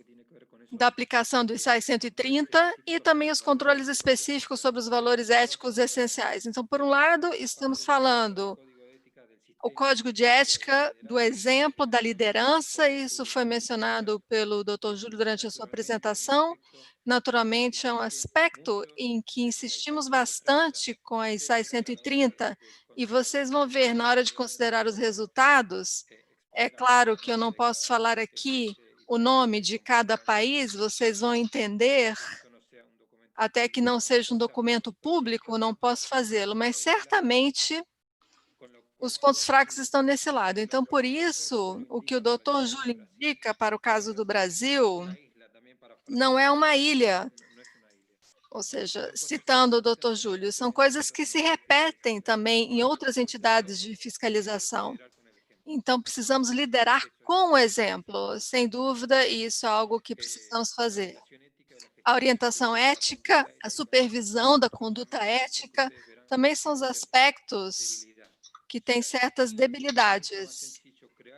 da aplicação do ISAI 130 e também os controles específicos sobre os valores éticos essenciais. Então, por um lado, estamos falando o código de ética do exemplo da liderança, isso foi mencionado pelo Dr. Júlio durante a sua apresentação. Naturalmente, é um aspecto em que insistimos bastante com a ISAI 130, e vocês vão ver na hora de considerar os resultados. É claro que eu não posso falar aqui o nome de cada país, vocês vão entender, até que não seja um documento público, não posso fazê-lo, mas certamente os pontos fracos estão nesse lado. Então, por isso, o que o doutor Júlio indica para o caso do Brasil não é uma ilha, ou seja, citando o doutor Júlio, são coisas que se repetem também em outras entidades de fiscalização. Então, precisamos liderar com o exemplo, sem dúvida, e isso é algo que precisamos fazer. A orientação ética, a supervisão da conduta ética, também são os aspectos que têm certas debilidades.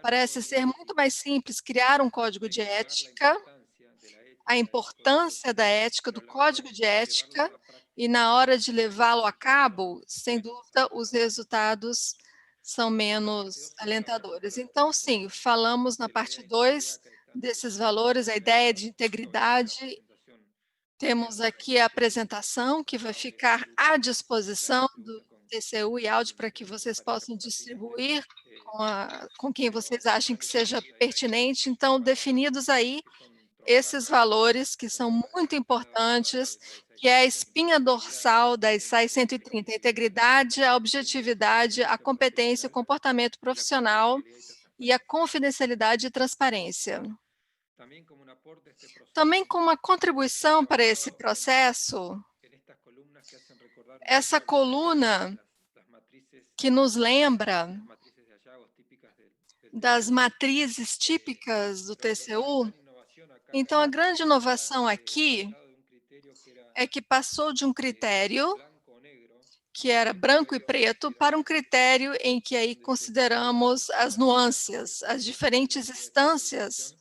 Parece ser muito mais simples criar um código de ética, a importância da ética, do código de ética, e na hora de levá-lo a cabo, sem dúvida, os resultados são menos alentadores. Então, sim, falamos na parte 2 desses valores, a ideia de integridade. Temos aqui a apresentação que vai ficar à disposição do TCU e áudio para que vocês possam distribuir com quem vocês achem que seja pertinente. Então, definidos aí esses valores que são muito importantes, que é a espinha dorsal da ISAI 130, a integridade, a objetividade, a competência, o comportamento profissional e a confidencialidade e transparência. Também com uma contribuição para esse processo, essa coluna que nos lembra das matrizes típicas do TCU. Então, a grande inovação aqui é que passou de um critério que era branco e preto para um critério em que aí consideramos as nuances, as diferentes instâncias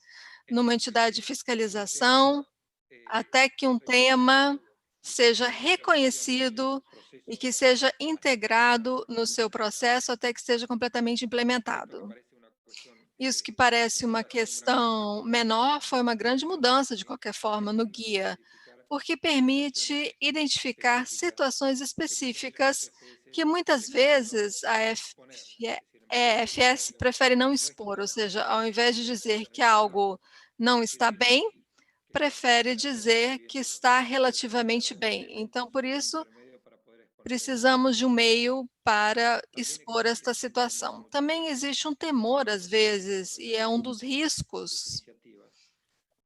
numa entidade de fiscalização, até que um tema seja reconhecido e que seja integrado no seu processo até que seja completamente implementado. Isso que parece uma questão menor foi uma grande mudança, de qualquer forma, no guia, porque permite identificar situações específicas que muitas vezes a EFS prefere não expor, ou seja, ao invés de dizer que algo não está bem, prefere dizer que está relativamente bem. Então, por isso, precisamos de um meio para expor esta situação. Também existe um temor, às vezes, e é um dos riscos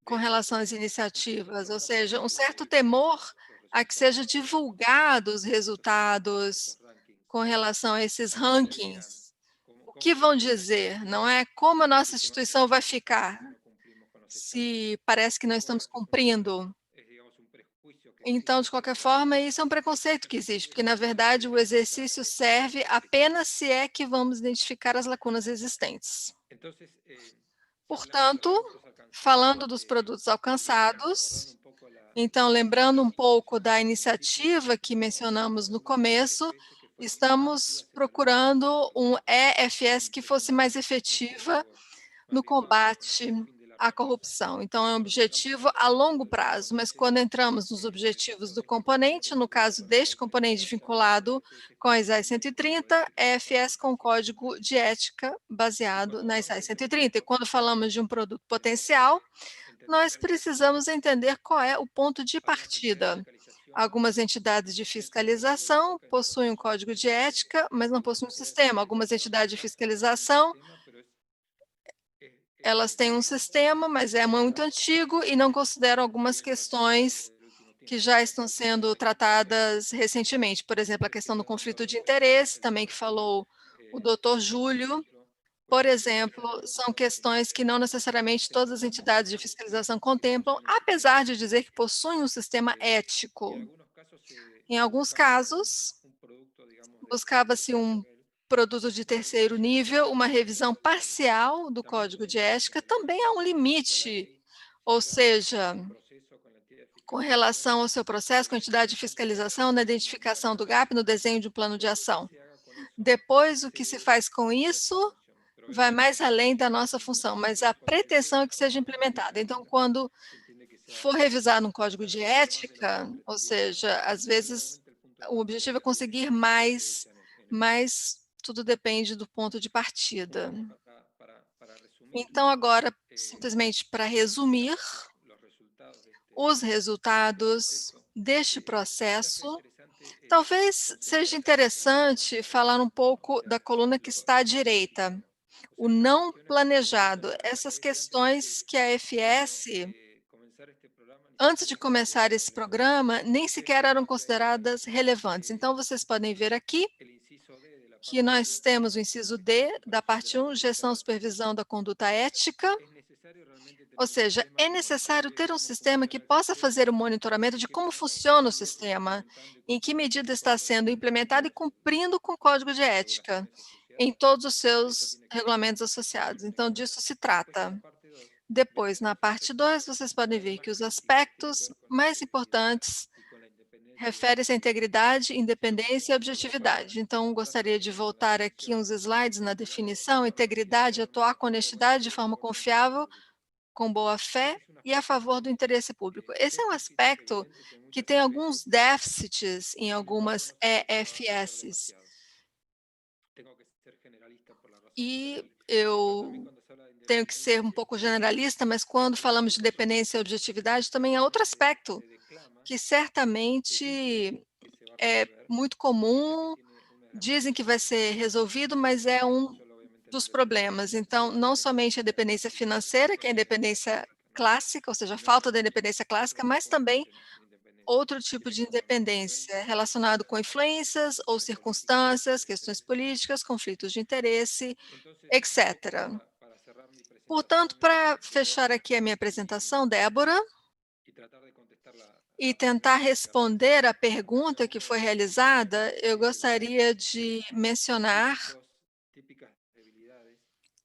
com relação às iniciativas, ou seja, um certo temor a que seja divulgado os resultados com relação a esses rankings. O que vão dizer, não é? Como a nossa instituição vai ficar se parece que não estamos cumprindo? Então, de qualquer forma, isso é um preconceito que existe, porque, na verdade, o exercício serve apenas se é que vamos identificar as lacunas existentes. Portanto, falando dos produtos alcançados, então, lembrando um pouco da iniciativa que mencionamos no começo, estamos procurando um EFS que fosse mais efetiva no combate à corrupção. Então, é um objetivo a longo prazo, mas quando entramos nos objetivos do componente, no caso deste componente vinculado com a ISAI 130, EFS com código de ética baseado na ISAI 130. E quando falamos de um produto potencial, nós precisamos entender qual é o ponto de partida. Algumas entidades de fiscalização possuem um código de ética, mas não possuem um sistema. Algumas entidades de fiscalização, elas têm um sistema, mas é muito antigo e não consideram algumas questões que já estão sendo tratadas recentemente. Por exemplo, a questão do conflito de interesse, também que falou o doutor Júlio. Por exemplo, são questões que não necessariamente todas as entidades de fiscalização contemplam, apesar de dizer que possuem um sistema ético. Em alguns casos, buscava-se um produto de terceiro nível, uma revisão parcial do código de ética, também há um limite, Ou seja, com relação ao seu processo, quantidade de fiscalização, na identificação do gap, no desenho de um plano de ação. Depois, o que se faz com isso vai mais além da nossa função, mas a pretensão é que seja implementada. Então, quando for revisar um código de ética, ou seja, às vezes o objetivo é conseguir mais, mas tudo depende do ponto de partida. Então, agora, simplesmente para resumir, os resultados deste processo, talvez seja interessante falar um pouco da coluna que está à direita, o não planejado, essas questões que a FS, antes de começar esse programa, nem sequer eram consideradas relevantes. Então, vocês podem ver aqui que nós temos o inciso D da parte 1, gestão e supervisão da conduta ética. Ou seja, é necessário ter um sistema que possa fazer o monitoramento de como funciona o sistema, em que medida está sendo implementado e cumprindo com o código de ética em todos os seus regulamentos associados. Então, disso se trata. Depois, na parte 2, vocês podem ver que os aspectos mais importantes referem-se à integridade, independência e objetividade. Então, gostaria de voltar aqui uns slides na definição. Integridade, atuar com honestidade de forma confiável, com boa-fé e a favor do interesse público. Esse é um aspecto que tem alguns déficits em algumas EFSs. E eu tenho que ser um pouco generalista, mas quando falamos de dependência e objetividade, também é outro aspecto que certamente é muito comum, dizem que vai ser resolvido, mas é um dos problemas. Então, não somente a dependência financeira, que é a independência clássica, ou seja, a falta da independência clássica, mas também outro tipo de independência relacionado com influências ou circunstâncias, questões políticas, conflitos de interesse, etc. Portanto, para fechar aqui a minha apresentação, Débora, e tentar responder a pergunta que foi realizada, eu gostaria de mencionar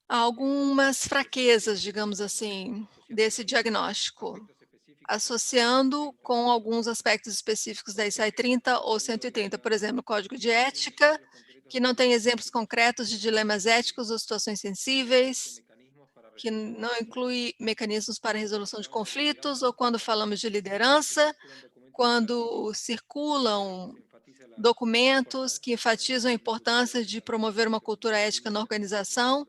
algumas fraquezas, digamos assim, desse diagnóstico, associando com alguns aspectos específicos da ISAI 30 ou 130, por exemplo, o código de ética, que não tem exemplos concretos de dilemas éticos ou situações sensíveis, que não inclui mecanismos para resolução de conflitos, ou quando falamos de liderança, quando circulam documentos que enfatizam a importância de promover uma cultura ética na organização,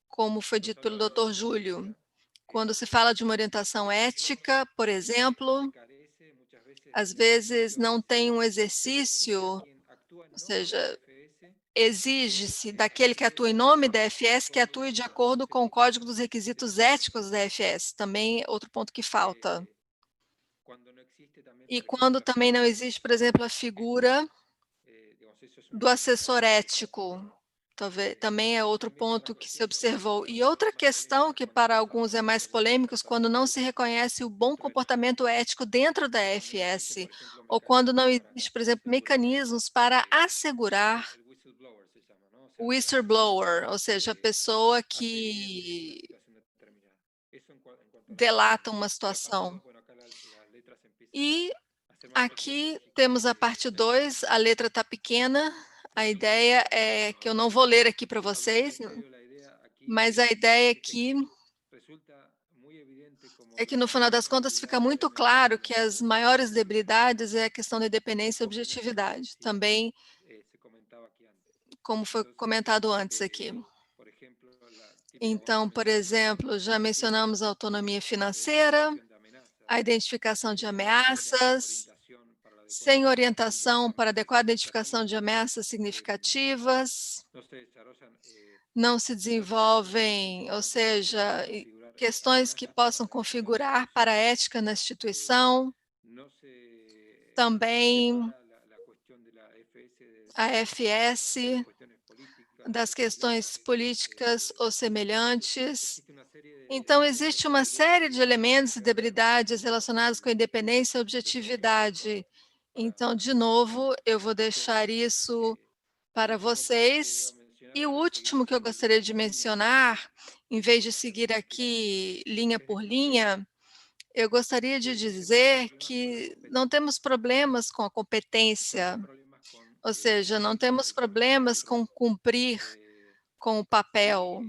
como foi dito pelo Dr. Júlio. Quando se fala de uma orientação ética, por exemplo, às vezes não tem um exercício, ou seja, exige-se daquele que atua em nome da FS que atue de acordo com o Código dos Requisitos Éticos da FS. Também é outro ponto que falta. E quando também não existe, por exemplo, a figura do assessor ético, talvez, também é outro ponto que se observou. E outra questão que para alguns é mais polêmica, quando não se reconhece o bom comportamento ético dentro da FS, ou quando não existe, por exemplo, mecanismos para assegurar o whistleblower, ou seja, a pessoa que delata uma situação. E aqui temos a parte 2, a letra está pequena, a ideia é que eu não vou ler aqui para vocês, mas a ideia aqui é que, no final das contas, fica muito claro que as maiores debilidades é a questão da independência e objetividade. Também, como foi comentado antes aqui. Então, por exemplo, já mencionamos a autonomia financeira, a identificação de ameaças, sem orientação para adequada identificação de ameaças significativas, não se desenvolvem, ou seja, questões que possam configurar para a ética na instituição, também a FS, das questões políticas ou semelhantes. Então, existe uma série de elementos e debilidades relacionados com a independência e objetividade. Então, de novo, eu vou deixar isso para vocês, E o último que eu gostaria de mencionar, em vez de seguir aqui linha por linha, eu gostaria de dizer que não temos problemas com a competência, ou seja, não temos problemas com cumprir com o papel,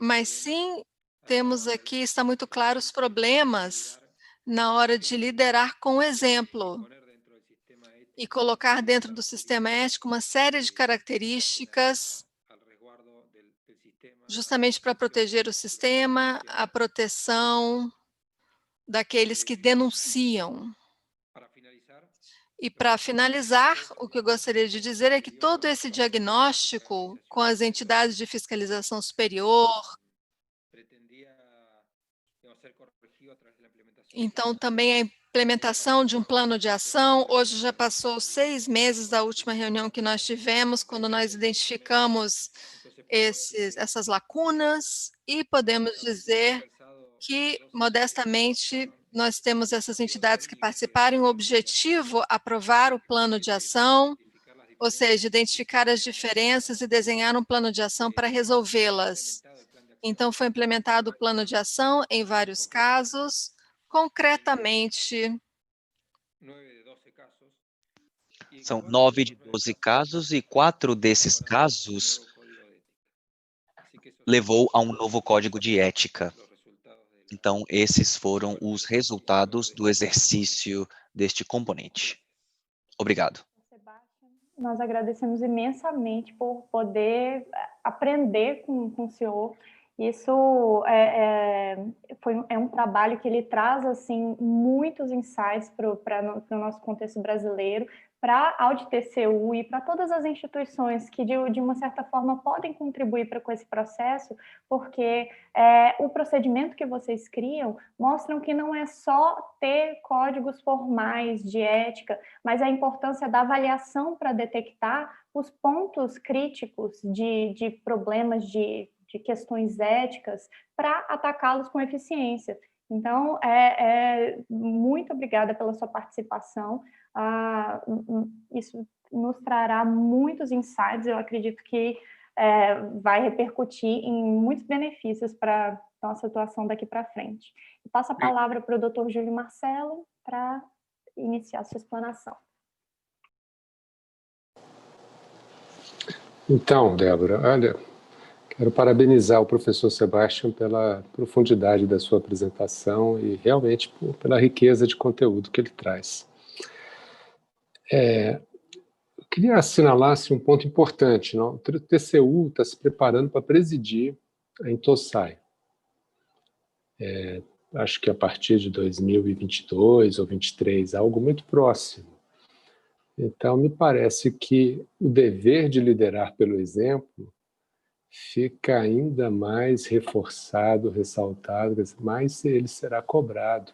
mas sim temos aqui, está muito claro, os problemas na hora de liderar com o exemplo e colocar dentro do sistema ético uma série de características justamente para proteger o sistema, a proteção daqueles que denunciam. E para finalizar, o que eu gostaria de dizer é que todo esse diagnóstico com as entidades de fiscalização superior, então também a implementação de um plano de ação, hoje já passou 6 meses da última reunião que nós tivemos, quando nós identificamos essas lacunas, e podemos dizer que, modestamente, nós temos essas entidades que participaram, o objetivo, aprovar o plano de ação, ou seja, identificar as diferenças e desenhar um plano de ação para resolvê-las. Então, foi implementado o plano de ação em vários casos, concretamente. São 9 de 12 casos e 4 desses casos levou a um novo código de ética. Então, esses foram os resultados do exercício deste componente. Obrigado. Nós agradecemos imensamente por poder aprender com o senhor. Isso é um trabalho que ele traz assim muitos insights para o nosso contexto brasileiro, para a Audit-TCU e para todas as instituições que, de uma certa forma, podem contribuir com esse processo, porque o procedimento que vocês criam mostram que não é só ter códigos formais de ética, mas a importância da avaliação para detectar os pontos críticos de problemas de questões éticas para atacá-los com eficiência. Então, muito obrigada pela sua participação. Isso nos trará muitos insights, eu acredito que vai repercutir em muitos benefícios para a nossa atuação daqui para frente. Eu passo a palavra para o Dr. Júlio Marcelo para iniciar a sua explanação. Então, Débora, olha, quero parabenizar o professor Sebastian pela profundidade da sua apresentação e realmente pela riqueza de conteúdo que ele traz. Eu queria assinalar um ponto importante. Não? O TCU está se preparando para presidir a Intosai. Acho que a partir de 2022 ou 2023, algo muito próximo. Então, me parece que o dever de liderar pelo exemplo fica ainda mais reforçado, ressaltado, mais ele será cobrado,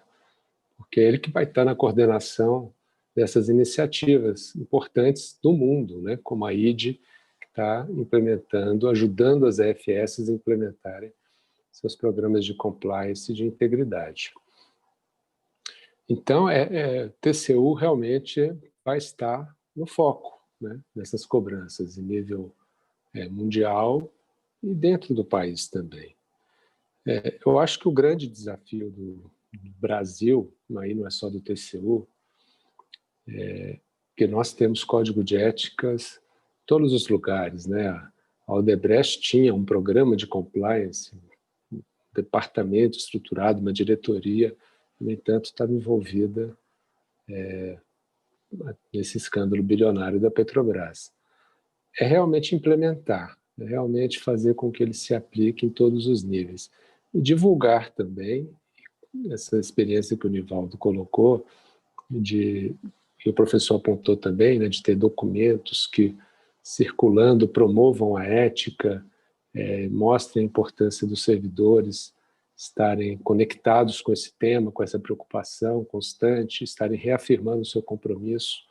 porque é ele que vai estar na coordenação dessas iniciativas importantes do mundo, né? Como a IDE, que está implementando, ajudando as EFS a implementarem seus programas de compliance e de integridade. Então, TCU realmente vai estar no foco, né, dessas cobranças em nível mundial e dentro do país também. Eu acho que o grande desafio do Brasil, aí não é só do TCU, que nós temos código de éticas em todos os lugares, né? A Odebrecht tinha um programa de compliance, um departamento estruturado, uma diretoria, no entanto, estava envolvida nesse escândalo bilionário da Petrobras. É realmente implementar, é realmente fazer com que ele se aplique em todos os níveis. E divulgar também essa experiência que o Nivaldo colocou, e o professor apontou também, né, de ter documentos que, circulando, promovam a ética, mostrem a importância dos servidores estarem conectados com esse tema, com essa preocupação constante, estarem reafirmando o seu compromisso.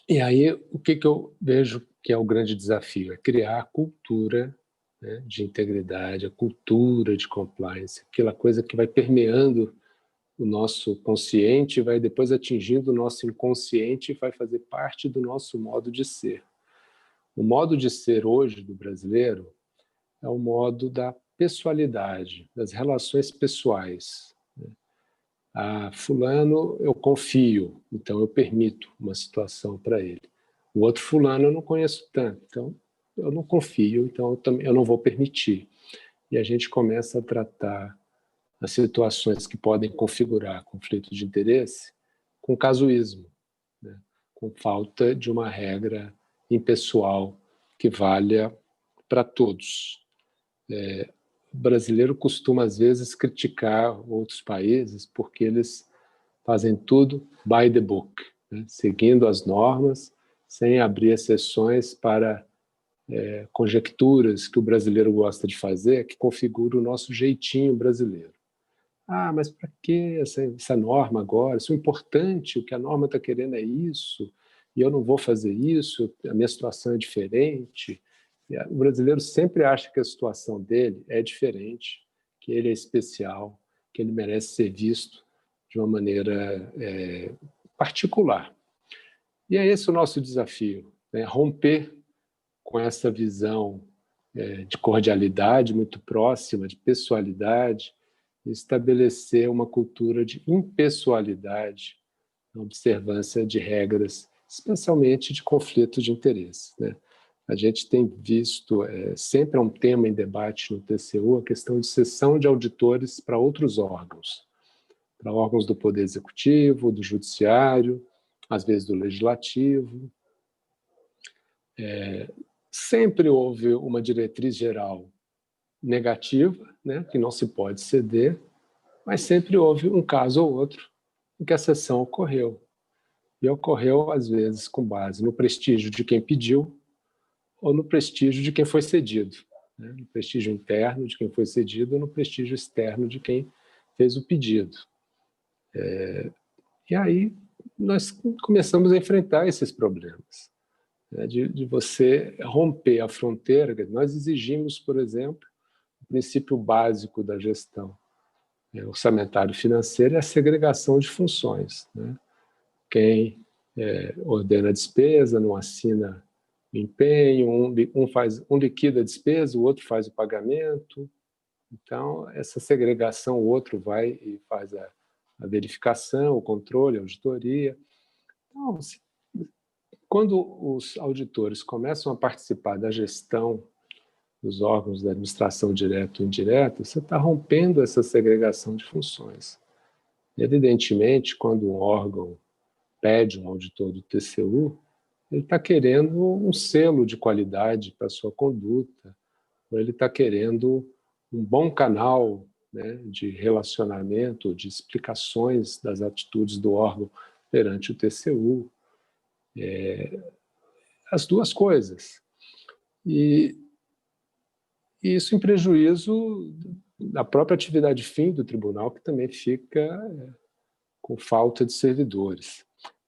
E aí, o que eu vejo que é o grande desafio? É criar a cultura, né, de integridade, a cultura de compliance, aquela coisa que vai permeando o nosso consciente, vai depois atingindo o nosso inconsciente e vai fazer parte do nosso modo de ser. O modo de ser hoje do brasileiro é o modo da pessoalidade, das relações pessoais. Fulano eu confio, então eu permito uma situação para ele. O outro fulano eu não conheço tanto, então eu não confio, então eu não vou permitir. E a gente começa a tratar as situações que podem configurar conflito de interesse com casuísmo, né? Com falta de uma regra impessoal que valha para todos. O brasileiro costuma, às vezes, criticar outros países porque eles fazem tudo by the book, né? Seguindo as normas, sem abrir exceções para conjecturas que o brasileiro gosta de fazer, que configura o nosso jeitinho brasileiro. Mas para que essa norma agora? Isso é importante, o que a norma está querendo é isso, e eu não vou fazer isso, a minha situação é diferente. O brasileiro sempre acha que a situação dele é diferente, que ele é especial, que ele merece ser visto de uma maneira particular. E é esse o nosso desafio, né? Romper com essa visão de cordialidade muito próxima, de pessoalidade, e estabelecer uma cultura de impessoalidade, na observância de regras, especialmente de conflitos de interesse, né? A gente tem visto, sempre é um tema em debate no TCU, a questão de cessão de auditores para outros órgãos, para órgãos do Poder Executivo, do Judiciário, às vezes do Legislativo. Sempre houve uma diretriz geral negativa, né, que não se pode ceder, mas sempre houve um caso ou outro em que a cessão ocorreu. E ocorreu, às vezes, com base no prestígio de quem pediu ou no prestígio de quem foi cedido, né? No prestígio interno de quem foi cedido ou no prestígio externo de quem fez o pedido. E aí nós começamos a enfrentar esses problemas, né? De você romper a fronteira. Nós exigimos, por exemplo, o princípio básico da gestão orçamentário financeira é a segregação de funções, né? Quem ordena a despesa não assina empenho, um liquida a despesa, o outro faz o pagamento. Então, essa segregação, o outro vai e faz a verificação, o controle, a auditoria. Então, quando os auditores começam a participar da gestão dos órgãos da administração direta ou indireta, você está rompendo essa segregação de funções. Evidentemente, quando um órgão pede um auditor do TCU, ele está querendo um selo de qualidade para a sua conduta, ou ele está querendo um bom canal, né, de relacionamento, de explicações das atitudes do órgão perante o TCU. As duas coisas. E isso em prejuízo da própria atividade fim do tribunal, que também fica com falta de servidores.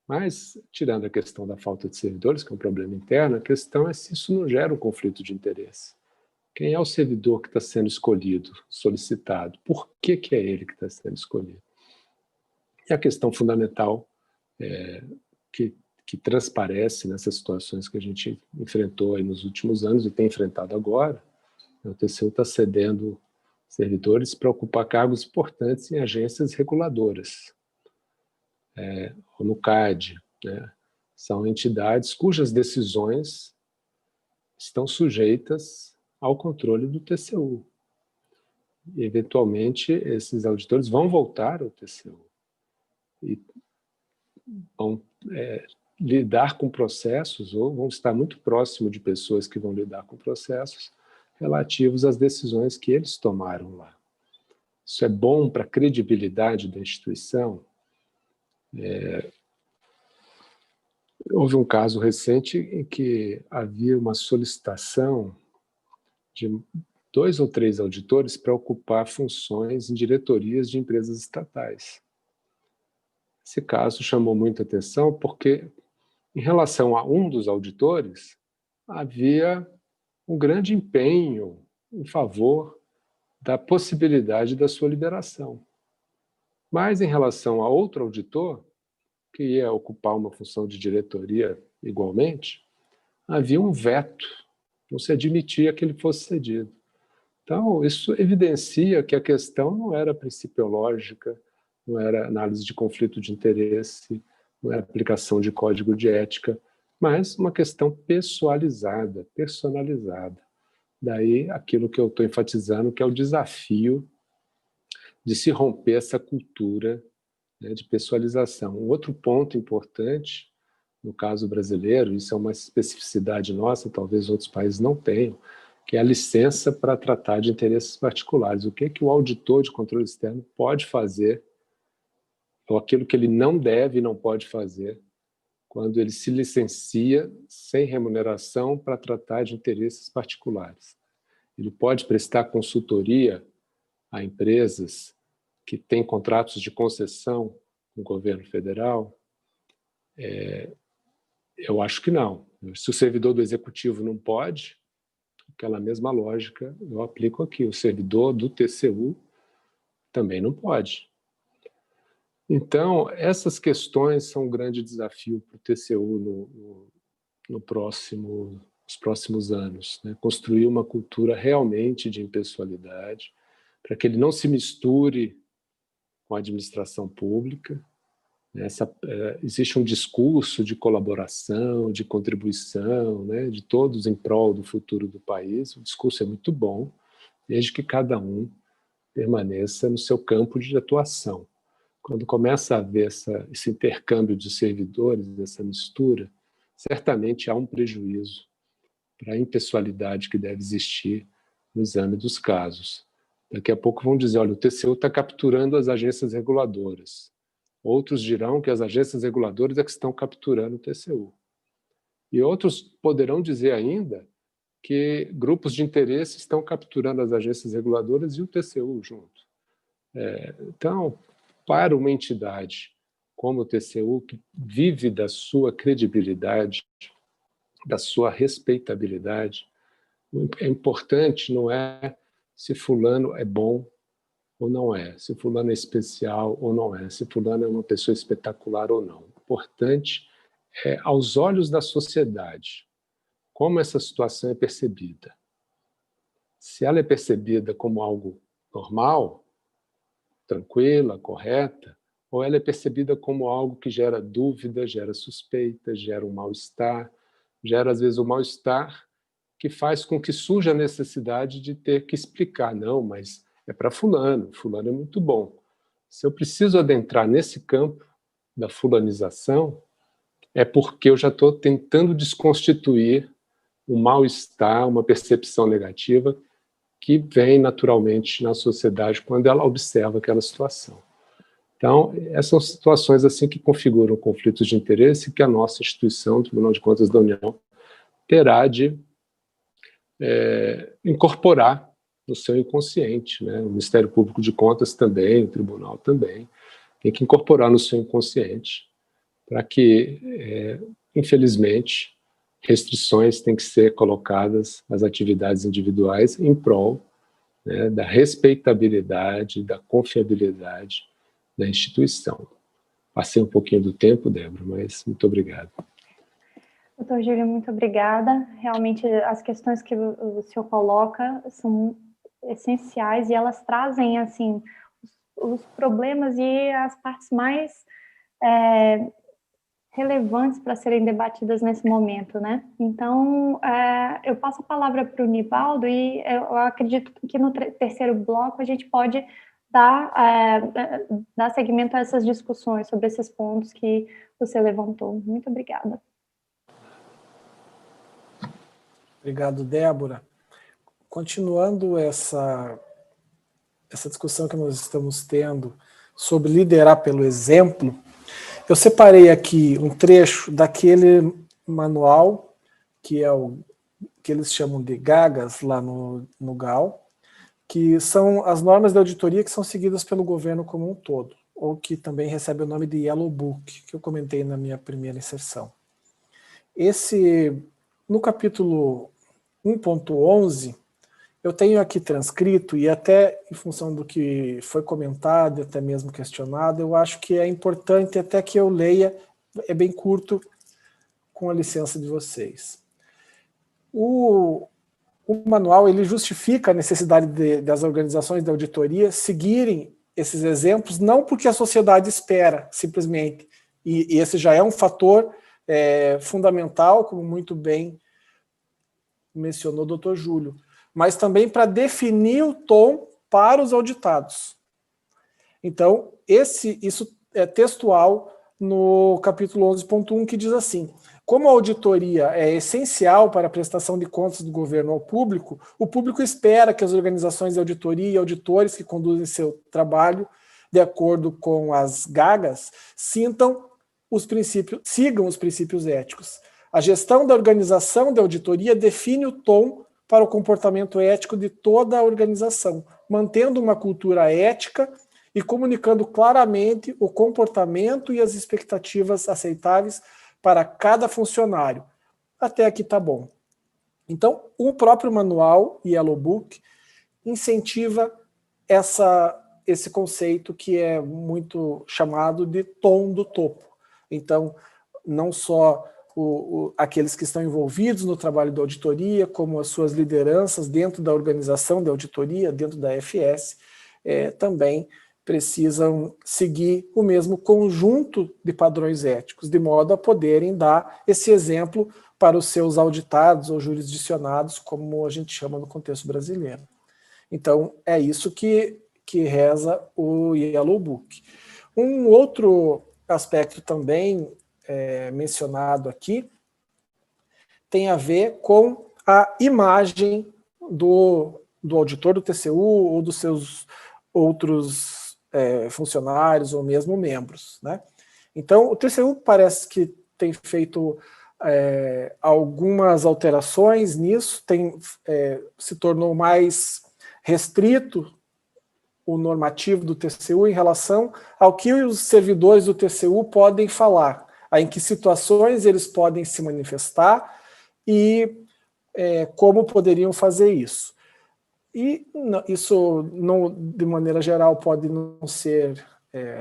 Mas, tirando a questão da falta de servidores, que é um problema interno, a questão é se isso não gera um conflito de interesse. Quem é o servidor que está sendo escolhido, solicitado? Por que é ele que está sendo escolhido? E a questão fundamental que transparece nessas situações que a gente enfrentou aí nos últimos anos e tem enfrentado agora, o TCU está cedendo servidores para ocupar cargos importantes em agências reguladoras, ou no CAD, né? São entidades cujas decisões estão sujeitas ao controle do TCU. E, eventualmente, esses auditores vão voltar ao TCU e vão lidar com processos, ou vão estar muito próximo de pessoas que vão lidar com processos relativos às decisões que eles tomaram lá. Isso é bom para a credibilidade da instituição. Houve um caso recente em que havia uma solicitação de 2 ou 3 auditores para ocupar funções em diretorias de empresas estatais. Esse caso chamou muita atenção porque, em relação a um dos auditores, havia um grande empenho em favor da possibilidade da sua liberação. Mas, em relação a outro auditor, que ia ocupar uma função de diretoria igualmente, havia um veto, não se admitia que ele fosse cedido. Então, isso evidencia que a questão não era principiológica, não era análise de conflito de interesse, não era aplicação de código de ética, mas uma questão pessoalizada, personalizada. Daí aquilo que eu estou enfatizando, que é o desafio de se romper essa cultura, né, de pessoalização. Um outro ponto importante, no caso brasileiro, isso é uma especificidade nossa, talvez outros países não tenham, que é a licença para tratar de interesses particulares. O que o auditor de controle externo pode fazer, ou aquilo que ele não deve e não pode fazer, quando ele se licencia sem remuneração para tratar de interesses particulares. Ele pode prestar consultoria a empresas que têm contratos de concessão com o governo federal? Eu acho que não. Se o servidor do executivo não pode, aquela mesma lógica eu aplico aqui. O servidor do TCU também não pode. Então, essas questões são um grande desafio para o TCU nos próximos anos, né? Construir uma cultura realmente de impessoalidade, para que ele não se misture com a administração pública. Existe um discurso de colaboração, de contribuição, né, de todos em prol do futuro do país. O discurso é muito bom, desde que cada um permaneça no seu campo de atuação. Quando começa a haver esse intercâmbio de servidores, essa mistura, certamente há um prejuízo para a impessoalidade que deve existir no exame dos casos. Daqui a pouco vão dizer, olha, o TCU está capturando as agências reguladoras. Outros dirão que as agências reguladoras é que estão capturando o TCU. E outros poderão dizer ainda que grupos de interesse estão capturando as agências reguladoras e o TCU junto. Então, para uma entidade como o TCU, que vive da sua credibilidade, da sua respeitabilidade, é importante não é se fulano é bom ou não é, se fulano é especial ou não é, se fulano é uma pessoa espetacular ou não. O importante é, aos olhos da sociedade, como essa situação é percebida. Se ela é percebida como algo normal, tranquila, correta, ou ela é percebida como algo que gera dúvida, gera suspeita, gera um mal-estar, gera, às vezes, um mal-estar que faz com que surja a necessidade de ter que explicar. Não, mas é para fulano é muito bom. Se eu preciso adentrar nesse campo da fulanização, é porque eu já estou tentando desconstituir um mal-estar, uma percepção negativa que vem naturalmente na sociedade quando ela observa aquela situação. Então, essas são situações assim que configuram conflitos de interesse que a nossa instituição, o Tribunal de Contas da União, terá de incorporar no seu inconsciente, né? O Ministério Público de Contas também, o Tribunal também, tem que incorporar no seu inconsciente para que, infelizmente, restrições têm que ser colocadas às atividades individuais em prol, né, da respeitabilidade, da confiabilidade da instituição. Passei um pouquinho do tempo, Débora, mas muito obrigado. Doutor Júlio, muito obrigada. Realmente, as questões que o senhor coloca são essenciais e elas trazem, assim, os problemas e as partes mais relevantes para serem debatidas nesse momento, né? Então, eu passo a palavra para o Nivaldo e eu acredito que no terceiro bloco a gente pode dar seguimento a essas discussões sobre esses pontos que você levantou. Muito obrigada. Obrigado, Débora. Continuando essa discussão que nós estamos tendo sobre liderar pelo exemplo, eu separei aqui um trecho daquele manual que que eles chamam de GAGAS lá no GAL, que são as normas de auditoria que são seguidas pelo governo como um todo, ou que também recebe o nome de Yellow Book, que eu comentei na minha primeira inserção. No capítulo 1.11, eu tenho aqui transcrito, e até em função do que foi comentado, até mesmo questionado, eu acho que é importante até que eu leia, é bem curto, com a licença de vocês. O manual ele justifica a necessidade das organizações de auditoria seguirem esses exemplos, não porque a sociedade espera, simplesmente. E esse já é um fator fundamental, como muito bem mencionou o Dr. Júlio, mas também para definir o tom para os auditados. Então, isso é textual no capítulo 11.1, que diz assim: como a auditoria é essencial para a prestação de contas do governo ao público, o público espera que as organizações de auditoria e auditores que conduzem seu trabalho de acordo com as GAGAs sigam os princípios éticos. A gestão da organização de auditoria define o tom para o comportamento ético de toda a organização, mantendo uma cultura ética e comunicando claramente o comportamento e as expectativas aceitáveis para cada funcionário. Até aqui está bom. Então, o próprio manual Yellow Book incentiva esse conceito que é muito chamado de tom do topo. Então, não só aqueles que estão envolvidos no trabalho da auditoria, como as suas lideranças dentro da organização de auditoria, dentro da FS, também precisam seguir o mesmo conjunto de padrões éticos, de modo a poderem dar esse exemplo para os seus auditados ou jurisdicionados, como a gente chama no contexto brasileiro. Então, é isso que reza o Yellow Book. Um outro aspecto também mencionado aqui tem a ver com a imagem do auditor do TCU ou dos seus outros funcionários ou mesmo membros, né? Então, o TCU parece que tem feito algumas alterações nisso, se tornou mais restrito o normativo do TCU em relação ao que os servidores do TCU podem falar, em que situações eles podem se manifestar e como poderiam fazer isso. E isso, não, de maneira geral, pode não ser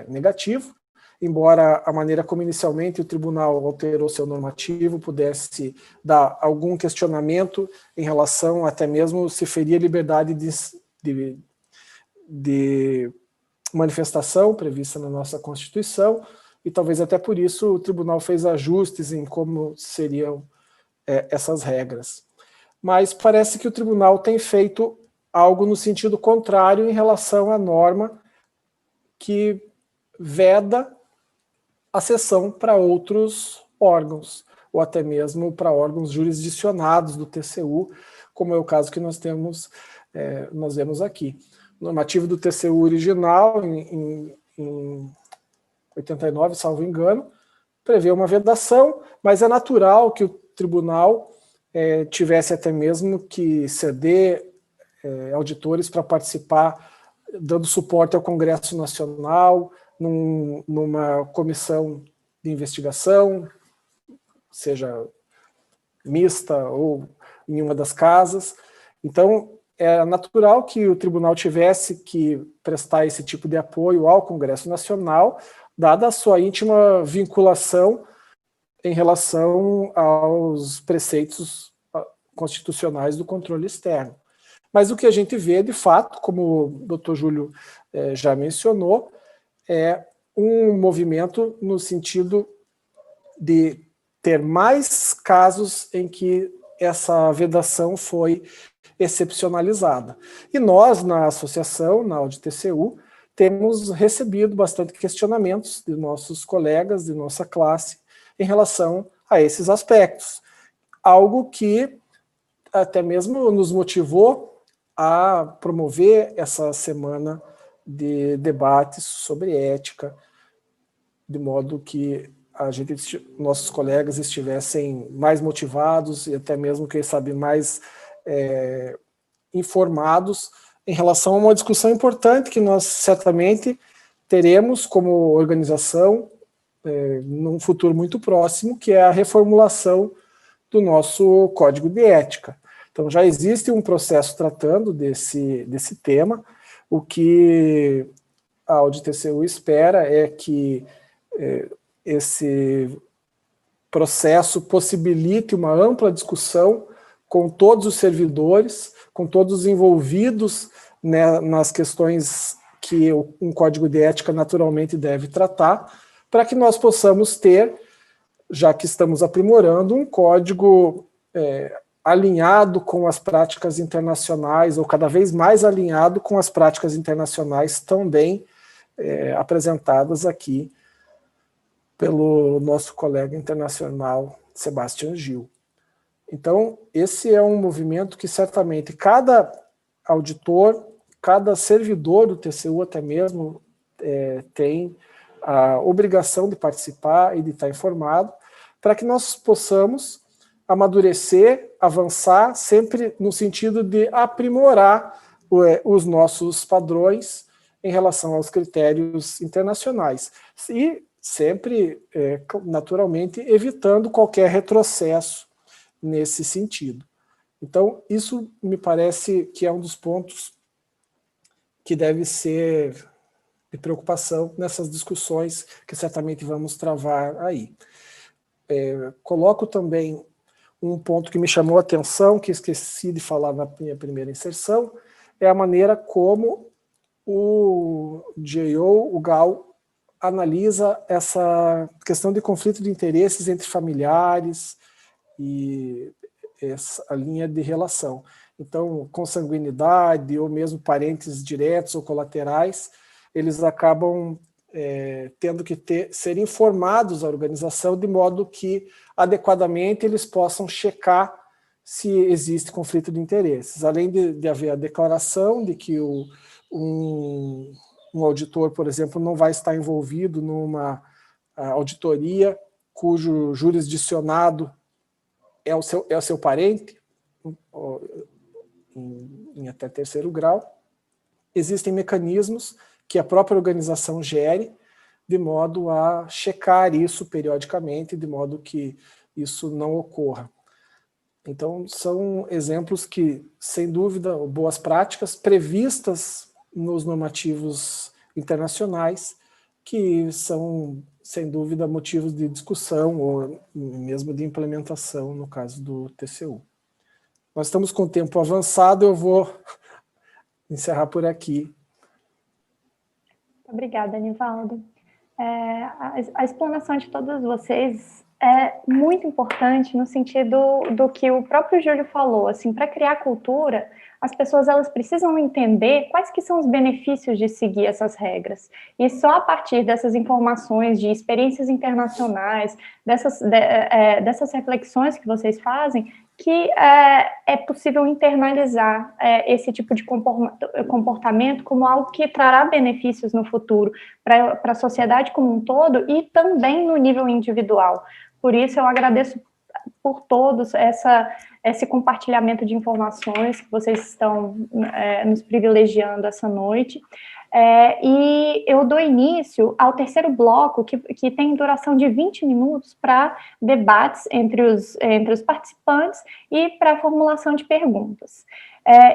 negativo, embora a maneira como inicialmente o tribunal alterou seu normativo pudesse dar algum questionamento em relação até mesmo se ferir a liberdade de manifestação prevista na nossa Constituição, e talvez até por isso o tribunal fez ajustes em como seriam essas regras. Mas parece que o tribunal tem feito algo no sentido contrário em relação à norma que veda a cessão para outros órgãos, ou até mesmo para órgãos jurisdicionados do TCU, como é o caso que nós vemos aqui. O normativo do TCU original, em 89, salvo engano, prevê uma vedação, mas é natural que o tribunal tivesse até mesmo que ceder auditores para participar, dando suporte ao Congresso Nacional, numa comissão de investigação, seja mista ou em uma das casas. Então, é natural que o tribunal tivesse que prestar esse tipo de apoio ao Congresso Nacional, dada a sua íntima vinculação em relação aos preceitos constitucionais do controle externo. Mas o que a gente vê, de fato, como o Dr. Júlio já mencionou, é um movimento no sentido de ter mais casos em que essa vedação foi excepcionalizada. E nós, na associação, na AudTCU, temos recebido bastante questionamentos de nossos colegas, de nossa classe, em relação a esses aspectos. Algo que até mesmo nos motivou a promover essa semana de debates sobre ética, de modo que nossos colegas estivessem mais motivados e até mesmo, quem sabe, mais informados em relação a uma discussão importante que nós certamente teremos como organização num futuro muito próximo, que é a reformulação do nosso Código de Ética. Então já existe um processo tratando desse tema. O que a AudTCU espera é que esse processo possibilite uma ampla discussão com todos os servidores, com todos os envolvidos, né, nas questões que um código de ética naturalmente deve tratar, para que nós possamos ter, já que estamos aprimorando, um código alinhado com as práticas internacionais, ou cada vez mais alinhado com as práticas internacionais também apresentadas aqui pelo nosso colega internacional Sebastian Gil. Então, esse é um movimento que certamente cada auditor, cada servidor do TCU até mesmo tem a obrigação de participar e de estar informado, para que nós possamos amadurecer, avançar, sempre no sentido de aprimorar os nossos padrões em relação aos critérios internacionais. E sempre, naturalmente, evitando qualquer retrocesso nesse sentido. Então, isso me parece que é um dos pontos que deve ser de preocupação nessas discussões que certamente vamos travar aí. Coloco também um ponto que me chamou a atenção, que esqueci de falar na minha primeira inserção, é a maneira como o GAO, o GAO, analisa essa questão de conflito de interesses entre familiares e essa linha de relação. Então, consanguinidade ou mesmo parentes diretos ou colaterais, eles acabam tendo que ser informados à organização de modo que adequadamente eles possam checar se existe conflito de interesses. Além de haver a declaração de que um auditor, por exemplo, não vai estar envolvido numa auditoria cujo jurisdicionado é o seu parente, em até terceiro grau, existem mecanismos que a própria organização gere, de modo a checar isso periodicamente, de modo que isso não ocorra. Então, são exemplos que, sem dúvida, boas práticas previstas nos normativos internacionais, que são, sem dúvida, motivos de discussão ou mesmo de implementação, no caso do TCU. Nós estamos com o tempo avançado, eu vou encerrar por aqui. Obrigada, Nivaldo. A explanação de todos vocês é muito importante no sentido do que o próprio Júlio falou, assim, para criar cultura, as pessoas elas precisam entender quais que são os benefícios de seguir essas regras. E só a partir dessas informações, de experiências internacionais, dessas reflexões que vocês fazem, que é possível internalizar esse tipo de comportamento como algo que trará benefícios no futuro para a sociedade como um todo e também no nível individual. Por isso, eu agradeço por todos esse compartilhamento de informações que vocês estão nos privilegiando essa noite. E eu dou início ao terceiro bloco, que tem duração de 20 minutos para debates entre os participantes e para a formulação de perguntas.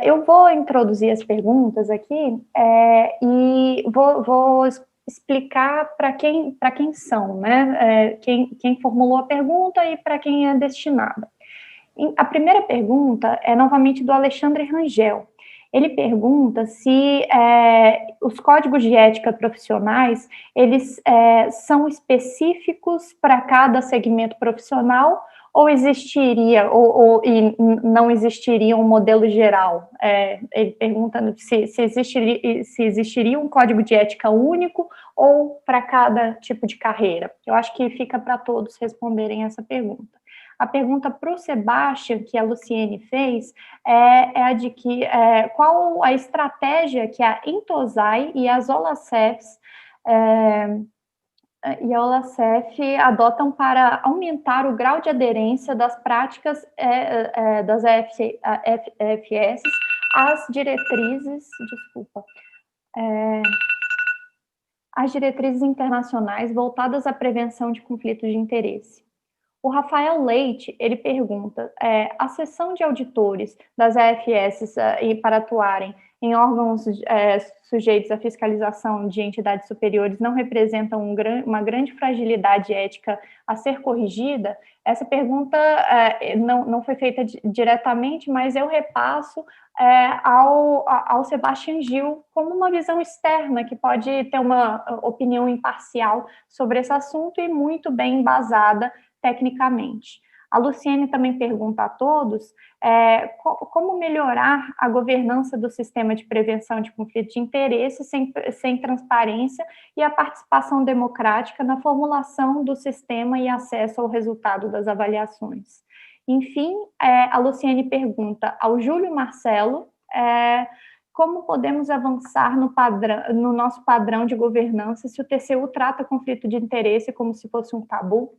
Eu vou introduzir as perguntas aqui e vou explicar para quem são, né? Quem formulou a pergunta e para quem é destinada. A primeira pergunta é novamente do Alexandre Rangel. Ele pergunta se os códigos de ética profissionais, eles são específicos para cada segmento profissional ou existiria, e não existiria um modelo geral? Ele pergunta se existiria um código de ética único ou para cada tipo de carreira. Eu acho que fica para todos responderem essa pergunta. A pergunta para o Sebastian, que a Luciene fez, é a de qual a estratégia que a Intosai e as OLACEFs adotam para aumentar o grau de aderência das práticas das FS às diretrizes, às diretrizes internacionais voltadas à prevenção de conflitos de interesse. O Rafael Leite, ele pergunta, a seção de auditores das AFS para atuarem em órgãos sujeitos à fiscalização de entidades superiores não representam uma grande fragilidade ética a ser corrigida? Essa pergunta não foi feita diretamente, mas eu repasso ao Sebastian Gil como uma visão externa que pode ter uma opinião imparcial sobre esse assunto e muito bem embasada tecnicamente. A Luciene também pergunta a todos como melhorar a governança do sistema de prevenção de conflito de interesse sem transparência e a participação democrática na formulação do sistema e acesso ao resultado das avaliações. Enfim, a Luciene pergunta ao Júlio Marcelo como podemos avançar no nosso padrão de governança se o TCU trata conflito de interesse como se fosse um tabu?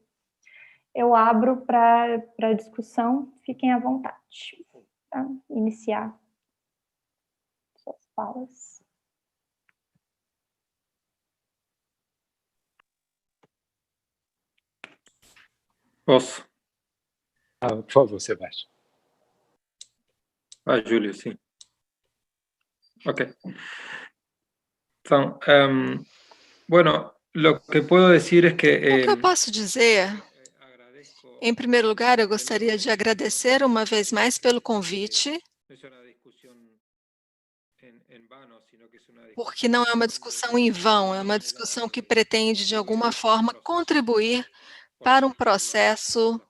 Eu abro para discussão, fiquem à vontade para iniciar suas falas. Posso? Por favor, Sebastião. Júlio, sim. Ok. Então, bueno, lo que puedo decir es que... O que eu posso dizer... Em primeiro lugar, eu gostaria de agradecer uma vez mais pelo convite, porque não é uma discussão em vão, é uma discussão que pretende, de alguma forma, contribuir para um processo,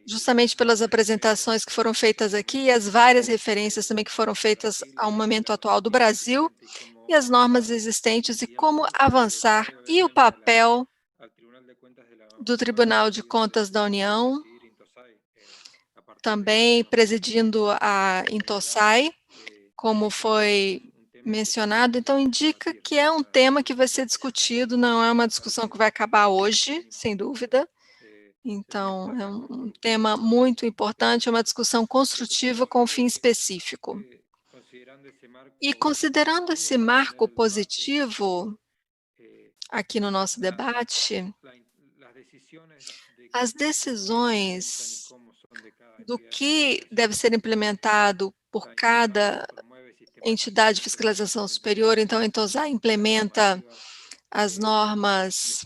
justamente pelas apresentações que foram feitas aqui e as várias referências também que foram feitas ao momento atual do Brasil e as normas existentes e como avançar e o papel do Tribunal de Contas da União, também presidindo a INTOSAI, como foi mencionado. Então, indica que é um tema que vai ser discutido, não é uma discussão que vai acabar hoje, sem dúvida. Então, é um tema muito importante, é uma discussão construtiva com um fim específico. E considerando esse marco positivo aqui no nosso debate, as decisões do que deve ser implementado por cada entidade de fiscalização superior, então a INTOSAI implementa as normas,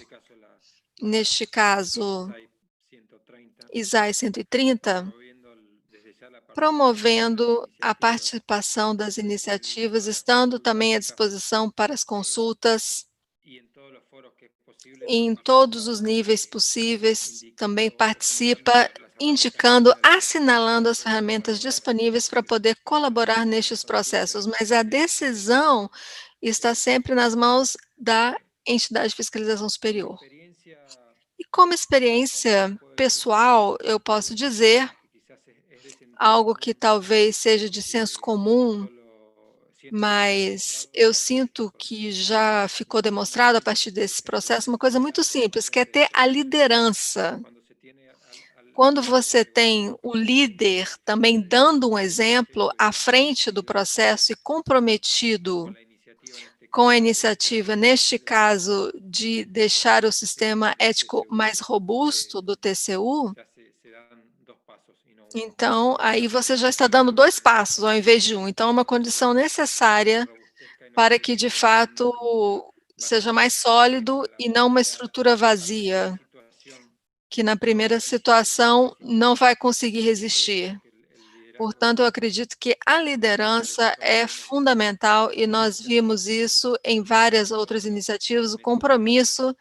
neste caso, ISAI 130, promovendo a participação das iniciativas, estando também à disposição para as consultas, em todos os níveis possíveis, também participa, indicando, assinalando as ferramentas disponíveis para poder colaborar nestes processos, mas a decisão está sempre nas mãos da entidade de fiscalização superior. E como experiência pessoal, eu posso dizer algo que talvez seja de senso comum, mas eu sinto que já ficou demonstrado a partir desse processo uma coisa muito simples, que é ter a liderança. Quando você tem o líder também dando um exemplo à frente do processo e comprometido com a iniciativa, neste caso, de deixar o sistema ético mais robusto do TCU, então, aí você já está dando 2 passos ao invés de 1. Então, é uma condição necessária para que, de fato, seja mais sólido e não uma estrutura vazia, que na primeira situação não vai conseguir resistir. Portanto, eu acredito que a liderança é fundamental e nós vimos isso em várias outras iniciativas, o compromisso,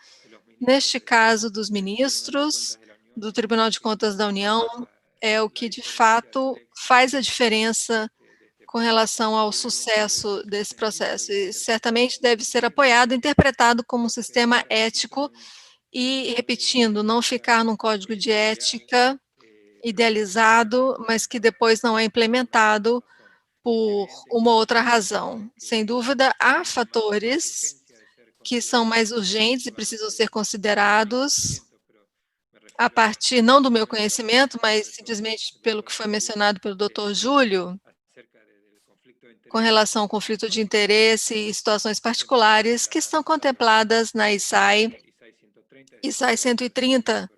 neste caso, dos ministros, do Tribunal de Contas da União, é o que, de fato, faz a diferença com relação ao sucesso desse processo. E certamente deve ser apoiado, interpretado como um sistema ético e, repetindo, não ficar num código de ética idealizado, mas que depois não é implementado por uma outra razão. Sem dúvida, há fatores que são mais urgentes e precisam ser considerados a partir, não do meu conhecimento, mas simplesmente pelo que foi mencionado pelo Dr. Júlio, com relação ao conflito de interesse e situações particulares que estão contempladas na ISAI 130,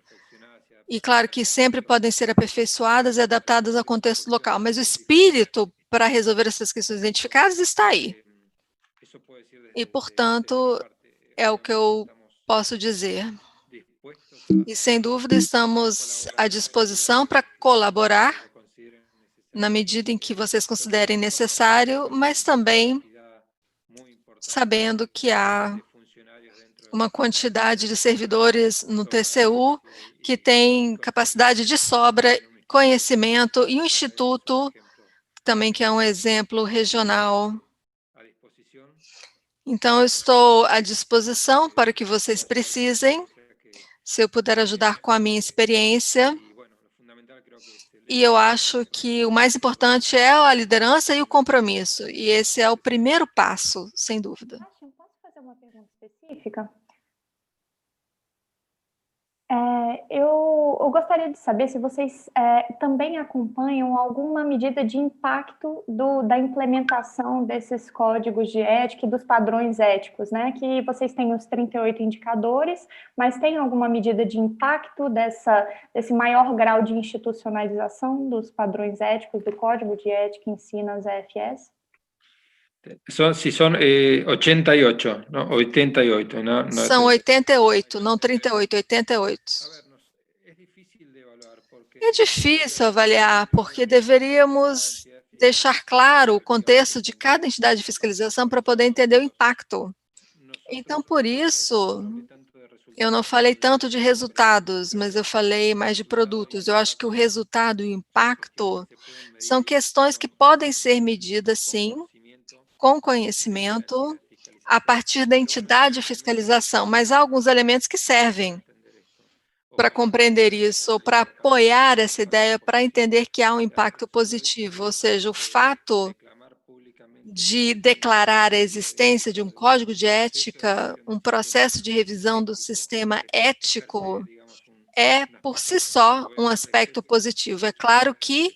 e claro que sempre podem ser aperfeiçoadas e adaptadas ao contexto local, mas o espírito para resolver essas questões identificadas está aí. E, portanto, é o que eu posso dizer. E, sem dúvida, estamos à disposição para colaborar na medida em que vocês considerem necessário, mas também sabendo que há uma quantidade de servidores no TCU que tem capacidade de sobra, conhecimento, e o Instituto também, que é um exemplo regional. Então, eu estou à disposição para o que vocês precisem, se eu puder ajudar com a minha experiência. E eu acho que o mais importante é a liderança e o compromisso, e esse é o primeiro passo, sem dúvida. Posso fazer uma pergunta específica? Eu gostaria de saber se vocês também acompanham alguma medida de impacto da implementação desses códigos de ética e dos padrões éticos, né? Que vocês têm os 38 indicadores, mas tem alguma medida de impacto desse maior grau de institucionalização dos padrões éticos, do código de ética em si nas EFS? São 88, não? 88, não? São 88, não 38, 88. É difícil avaliar, porque deveríamos deixar claro o contexto de cada entidade de fiscalização para poder entender o impacto. Então, por isso, eu não falei tanto de resultados, mas eu falei mais de produtos. Eu acho que o resultado e o impacto são questões que podem ser medidas, sim, com conhecimento, a partir da entidade de fiscalização, mas há alguns elementos que servem para compreender isso, ou para apoiar essa ideia, para entender que há um impacto positivo, ou seja, o fato de declarar a existência de um código de ética, um processo de revisão do sistema ético, é, por si só, um aspecto positivo. É claro que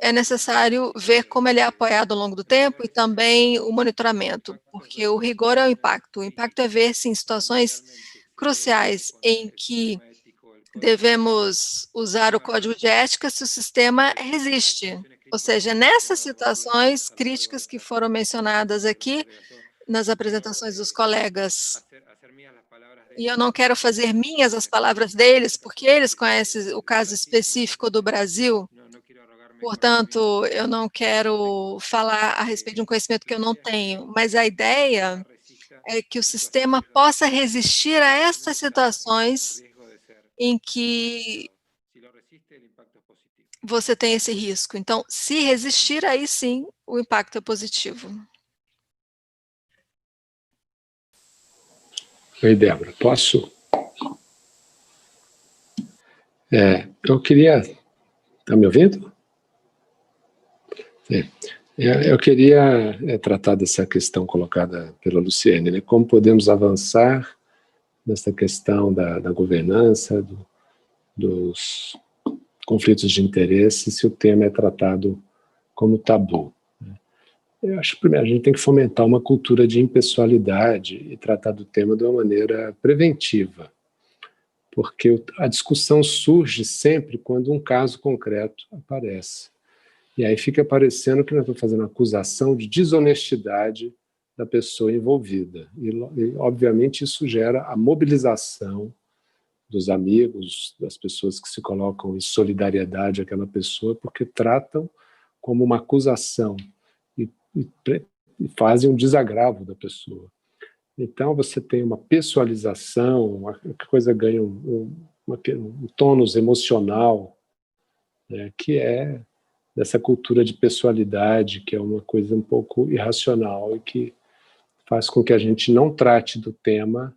é necessário ver como ele é apoiado ao longo do tempo e também o monitoramento, porque o rigor é o impacto. O impacto é ver se em situações cruciais em que devemos usar o código de ética, se o sistema resiste. Ou seja, nessas situações críticas que foram mencionadas aqui nas apresentações dos colegas, e eu não quero fazer minhas as palavras deles, porque eles conhecem o caso específico do Brasil. Portanto, eu não quero falar a respeito de um conhecimento que eu não tenho, mas a ideia é que o sistema possa resistir a essas situações em que você tem esse risco. Então, se resistir, aí sim, o impacto é positivo. Oi, Débora, posso? Eu queria... Está me ouvindo? Eu queria tratar dessa questão colocada pela Luciene, né? Como podemos avançar nessa questão da governança, dos conflitos de interesse, se o tema é tratado como tabu. Eu acho que, primeiro, a gente tem que fomentar uma cultura de impessoalidade e tratar do tema de uma maneira preventiva, porque a discussão surge sempre quando um caso concreto aparece. E aí fica parecendo que nós estamos fazendo acusação de desonestidade da pessoa envolvida. E, obviamente, isso gera a mobilização dos amigos, das pessoas que se colocam em solidariedade àquela pessoa, porque tratam como uma acusação e fazem um desagravo da pessoa. Então, você tem uma pessoalização, a coisa ganha um tônus emocional, né, que é dessa cultura de pessoalidade, que é uma coisa um pouco irracional e que faz com que a gente não trate do tema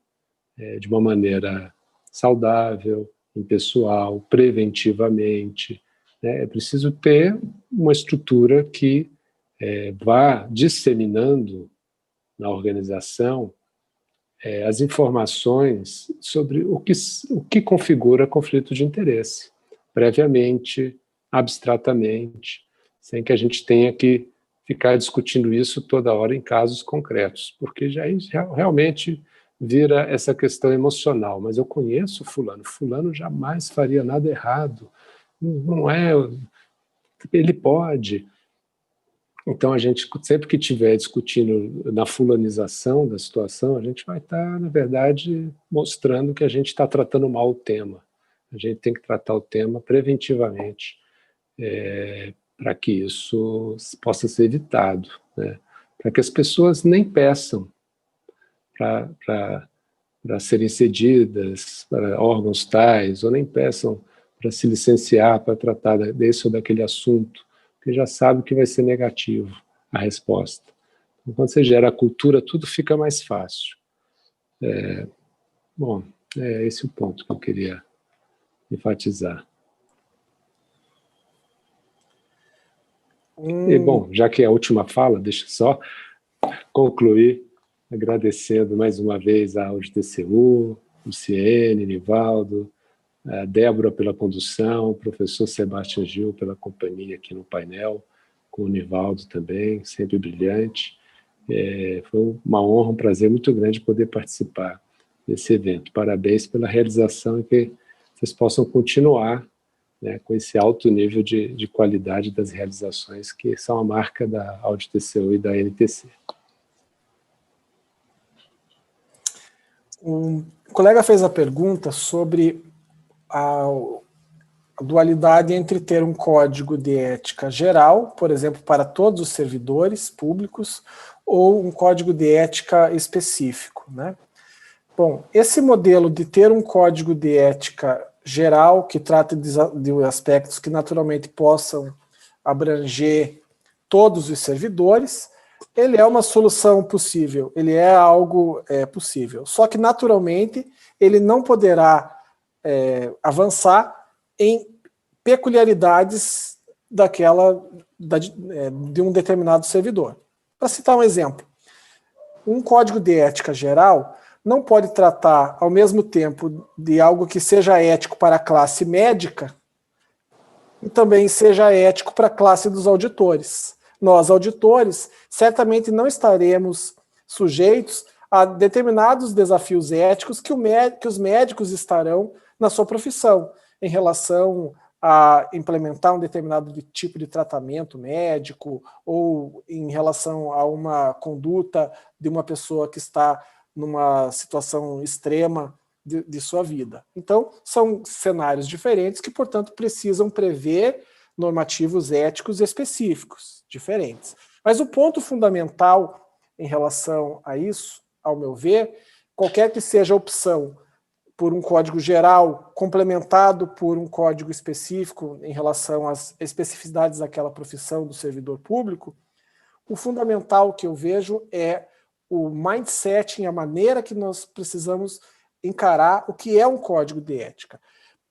de uma maneira saudável, impessoal, preventivamente. Né? É preciso ter uma estrutura que vá disseminando na organização as informações sobre o que configura conflito de interesse, previamente, abstratamente, sem que a gente tenha que ficar discutindo isso toda hora em casos concretos, porque já realmente vira essa questão emocional. Mas eu conheço fulano jamais faria nada errado, não é, ele pode. Então, a gente, sempre que estiver discutindo na fulanização da situação, a gente vai estar, na verdade, mostrando que a gente está tratando mal o tema. A gente tem que tratar o tema preventivamente, para que isso possa ser evitado, né? Para que as pessoas nem peçam para serem cedidas para órgãos tais, ou nem peçam para se licenciar para tratar desse ou daquele assunto, porque já sabe que vai ser negativo a resposta. Então, quando você gera a cultura, tudo fica mais fácil. Bom, é esse o ponto que eu queria enfatizar. E, bom, já que é a última fala, deixa eu só concluir agradecendo mais uma vez a AudiTCU, Luciene, Nivaldo, a Débora pela condução, o professor Sebastião Gil pela companhia aqui no painel, com o Nivaldo também, sempre brilhante. Foi uma honra, um prazer muito grande poder participar desse evento. Parabéns pela realização e que vocês possam continuar, né, com esse alto nível de qualidade das realizações que são a marca da AudiTCU e da NTC. Um colega fez a pergunta sobre a dualidade entre ter um código de ética geral, por exemplo, para todos os servidores públicos, ou um código de ética específico, né? Bom, esse modelo de ter um código de ética geral, que trata de aspectos que naturalmente possam abranger todos os servidores, ele é uma solução possível, ele é algo possível. Só que, naturalmente, ele não poderá avançar em peculiaridades de um determinado servidor. Para citar um exemplo, um código de ética geral não pode tratar, ao mesmo tempo, de algo que seja ético para a classe médica e também seja ético para a classe dos auditores. Nós, auditores, certamente não estaremos sujeitos a determinados desafios éticos que os médicos estarão na sua profissão, em relação a implementar um determinado tipo de tratamento médico ou em relação a uma conduta de uma pessoa que está numa situação extrema de sua vida. Então, são cenários diferentes que, portanto, precisam prever normativos éticos específicos, diferentes. Mas o ponto fundamental em relação a isso, ao meu ver, qualquer que seja a opção por um código geral complementado por um código específico em relação às especificidades daquela profissão do servidor público, o fundamental que eu vejo é o mindset, a maneira que nós precisamos encarar o que é um código de ética.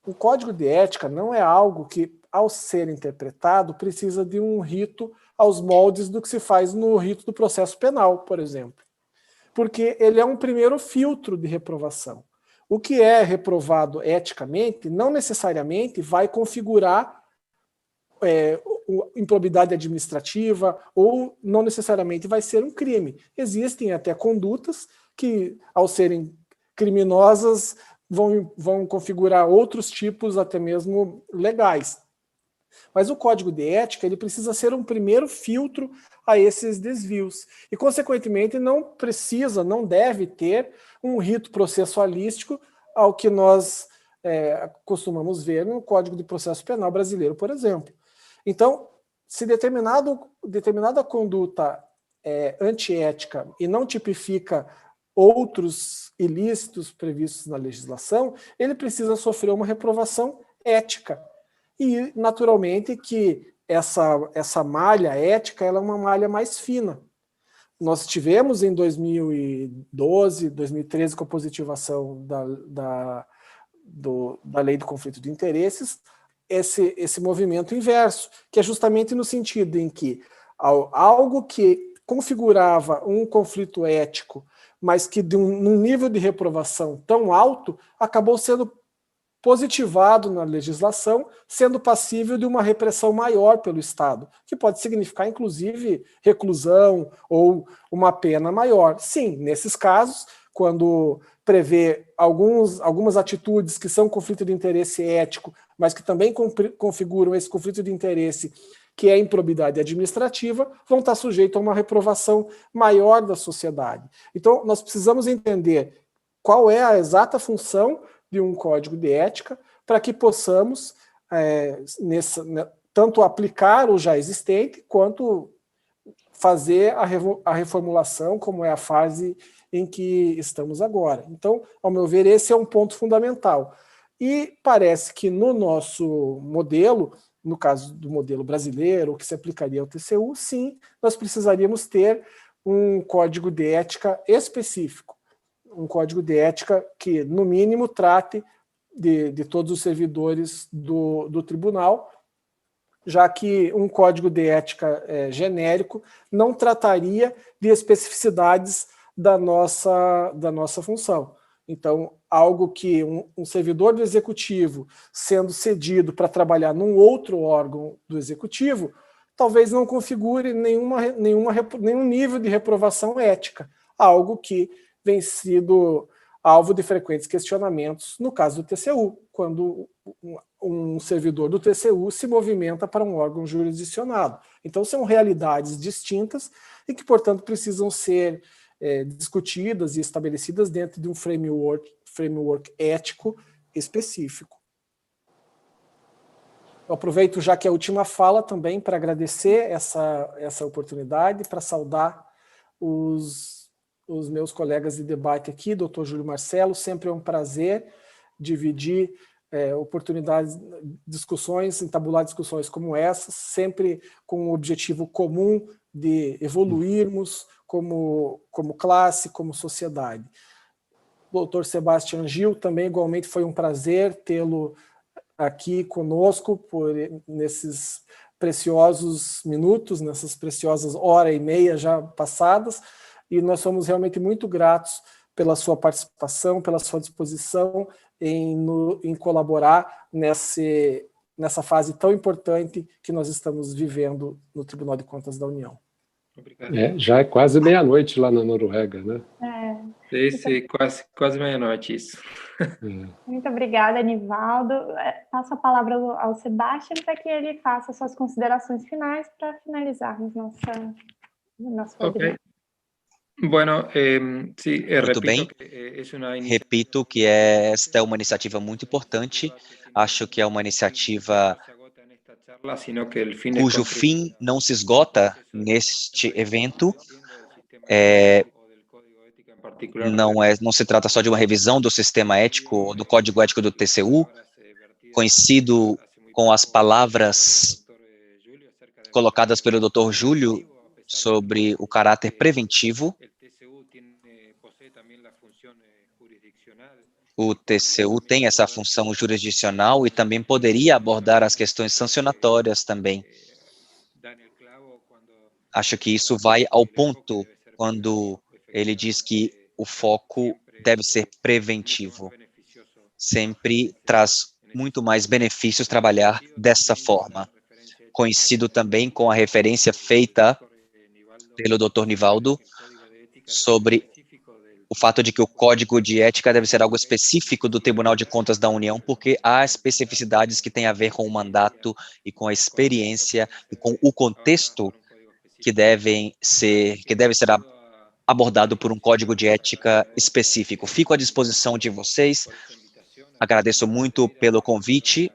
O código de ética não é algo que, ao ser interpretado, precisa de um rito aos moldes do que se faz no rito do processo penal, por exemplo. Porque ele é um primeiro filtro de reprovação. O que é reprovado eticamente não necessariamente vai configurar improbidade administrativa ou não necessariamente vai ser um crime. Existem até condutas que, ao serem criminosas, vão configurar outros tipos até mesmo legais. Mas o código de ética ele precisa ser um primeiro filtro a esses desvios. E, consequentemente, não deve ter um rito processualístico ao que nós costumamos ver no Código de Processo Penal brasileiro, por exemplo. Então, se determinada conduta é antiética e não tipifica outros ilícitos previstos na legislação, ele precisa sofrer uma reprovação ética. E, naturalmente, que essa malha ética ela é uma malha mais fina. Nós tivemos em 2012, 2013, com a positivação da lei do conflito de interesses, esse movimento inverso, que é justamente no sentido em que algo que configurava um conflito ético, mas que num nível de reprovação tão alto, acabou sendo positivado na legislação, sendo passível de uma repressão maior pelo Estado, que pode significar, inclusive, reclusão ou uma pena maior. Sim, nesses casos, quando prevê algumas atitudes que são conflito de interesse ético, mas que também configuram esse conflito de interesse que é improbidade administrativa, vão estar sujeitos a uma reprovação maior da sociedade. Então, nós precisamos entender qual é a exata função de um código de ética para que possamos tanto aplicar o já existente, quanto fazer a reformulação, como é a fase em que estamos agora. Então, ao meu ver, esse é um ponto fundamental. E parece que no nosso modelo, no caso do modelo brasileiro, que se aplicaria ao TCU, sim, nós precisaríamos ter um código de ética específico, um código de ética que, no mínimo, trate de todos os servidores do tribunal, já que um código de ética genérico não trataria de especificidades da nossa função. Então, algo que um servidor do executivo sendo cedido para trabalhar num outro órgão do executivo, talvez não configure nenhum nível de reprovação ética, algo que vem sido alvo de frequentes questionamentos no caso do TCU, quando um servidor do TCU se movimenta para um órgão jurisdicionado. Então, são realidades distintas e que, portanto, precisam ser discutidas e estabelecidas dentro de um framework ético específico. Eu aproveito, já que é a última fala, também para agradecer essa oportunidade, para saudar os meus colegas de debate aqui, doutor Júlio Marcelo, sempre é um prazer dividir oportunidades, discussões, entabular discussões como essas, sempre com o objetivo comum de evoluirmos como classe, como sociedade. Doutor Sebastião Gil, também igualmente foi um prazer tê-lo aqui conosco nesses preciosos minutos, nessas preciosas hora e meia já passadas, e nós somos realmente muito gratos pela sua participação, pela sua disposição em colaborar nessa fase tão importante que nós estamos vivendo no Tribunal de Contas da União. Obrigado. Já é quase meia-noite lá na Noruega, né? Sim, quase meia-noite isso. Muito obrigada, Nivaldo. Passo a palavra ao Sebastião para que ele faça suas considerações finais para finalizarmos nosso webinar. Bueno, muito bem. Repito que esta é uma iniciativa muito importante. Acho que é uma iniciativa cujo fim não se esgota neste evento. Não se trata só de uma revisão do sistema ético, do código ético do TCU, conhecido com as palavras colocadas pelo Dr. Júlio sobre o caráter preventivo. O TCU tem essa função jurisdicional e também poderia abordar as questões sancionatórias também. Acho que isso vai ao ponto quando ele diz que o foco deve ser preventivo. Sempre traz muito mais benefícios trabalhar dessa forma. Coincido também com a referência feita pelo Dr. Nivaldo sobre o fato de que o Código de Ética deve ser algo específico do Tribunal de Contas da União, porque há especificidades que têm a ver com o mandato e com a experiência e com o contexto que deve ser abordado por um Código de Ética específico. Fico à disposição de vocês. Agradeço muito pelo convite,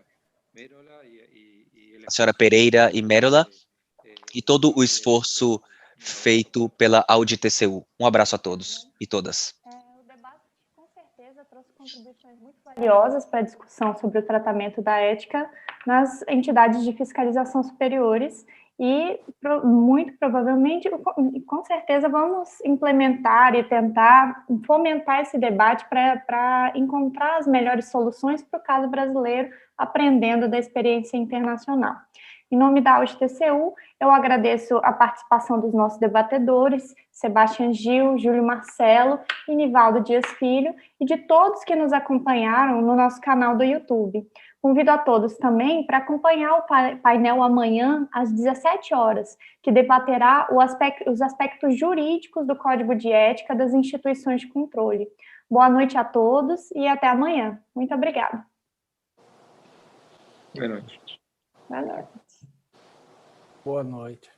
a senhora Pereira e Mérola, e todo o esforço feito pela AudiTCU. Um abraço a todos e todas. O debate, com certeza, trouxe contribuições muito valiosas para a discussão sobre o tratamento da ética nas entidades de fiscalização superiores e, muito provavelmente, com certeza, vamos implementar e tentar fomentar esse debate para encontrar as melhores soluções para o caso brasileiro, aprendendo da experiência internacional. Em nome da AudiTCU, eu agradeço a participação dos nossos debatedores, Sebastião Gil, Júlio Marcelo e Nivaldo Dias Filho, e de todos que nos acompanharam no nosso canal do YouTube. Convido a todos também para acompanhar o painel amanhã, às 17 horas, que debaterá os aspectos jurídicos do Código de Ética das instituições de controle. Boa noite a todos e até amanhã. Muito obrigada. Boa noite. Boa noite. Boa noite.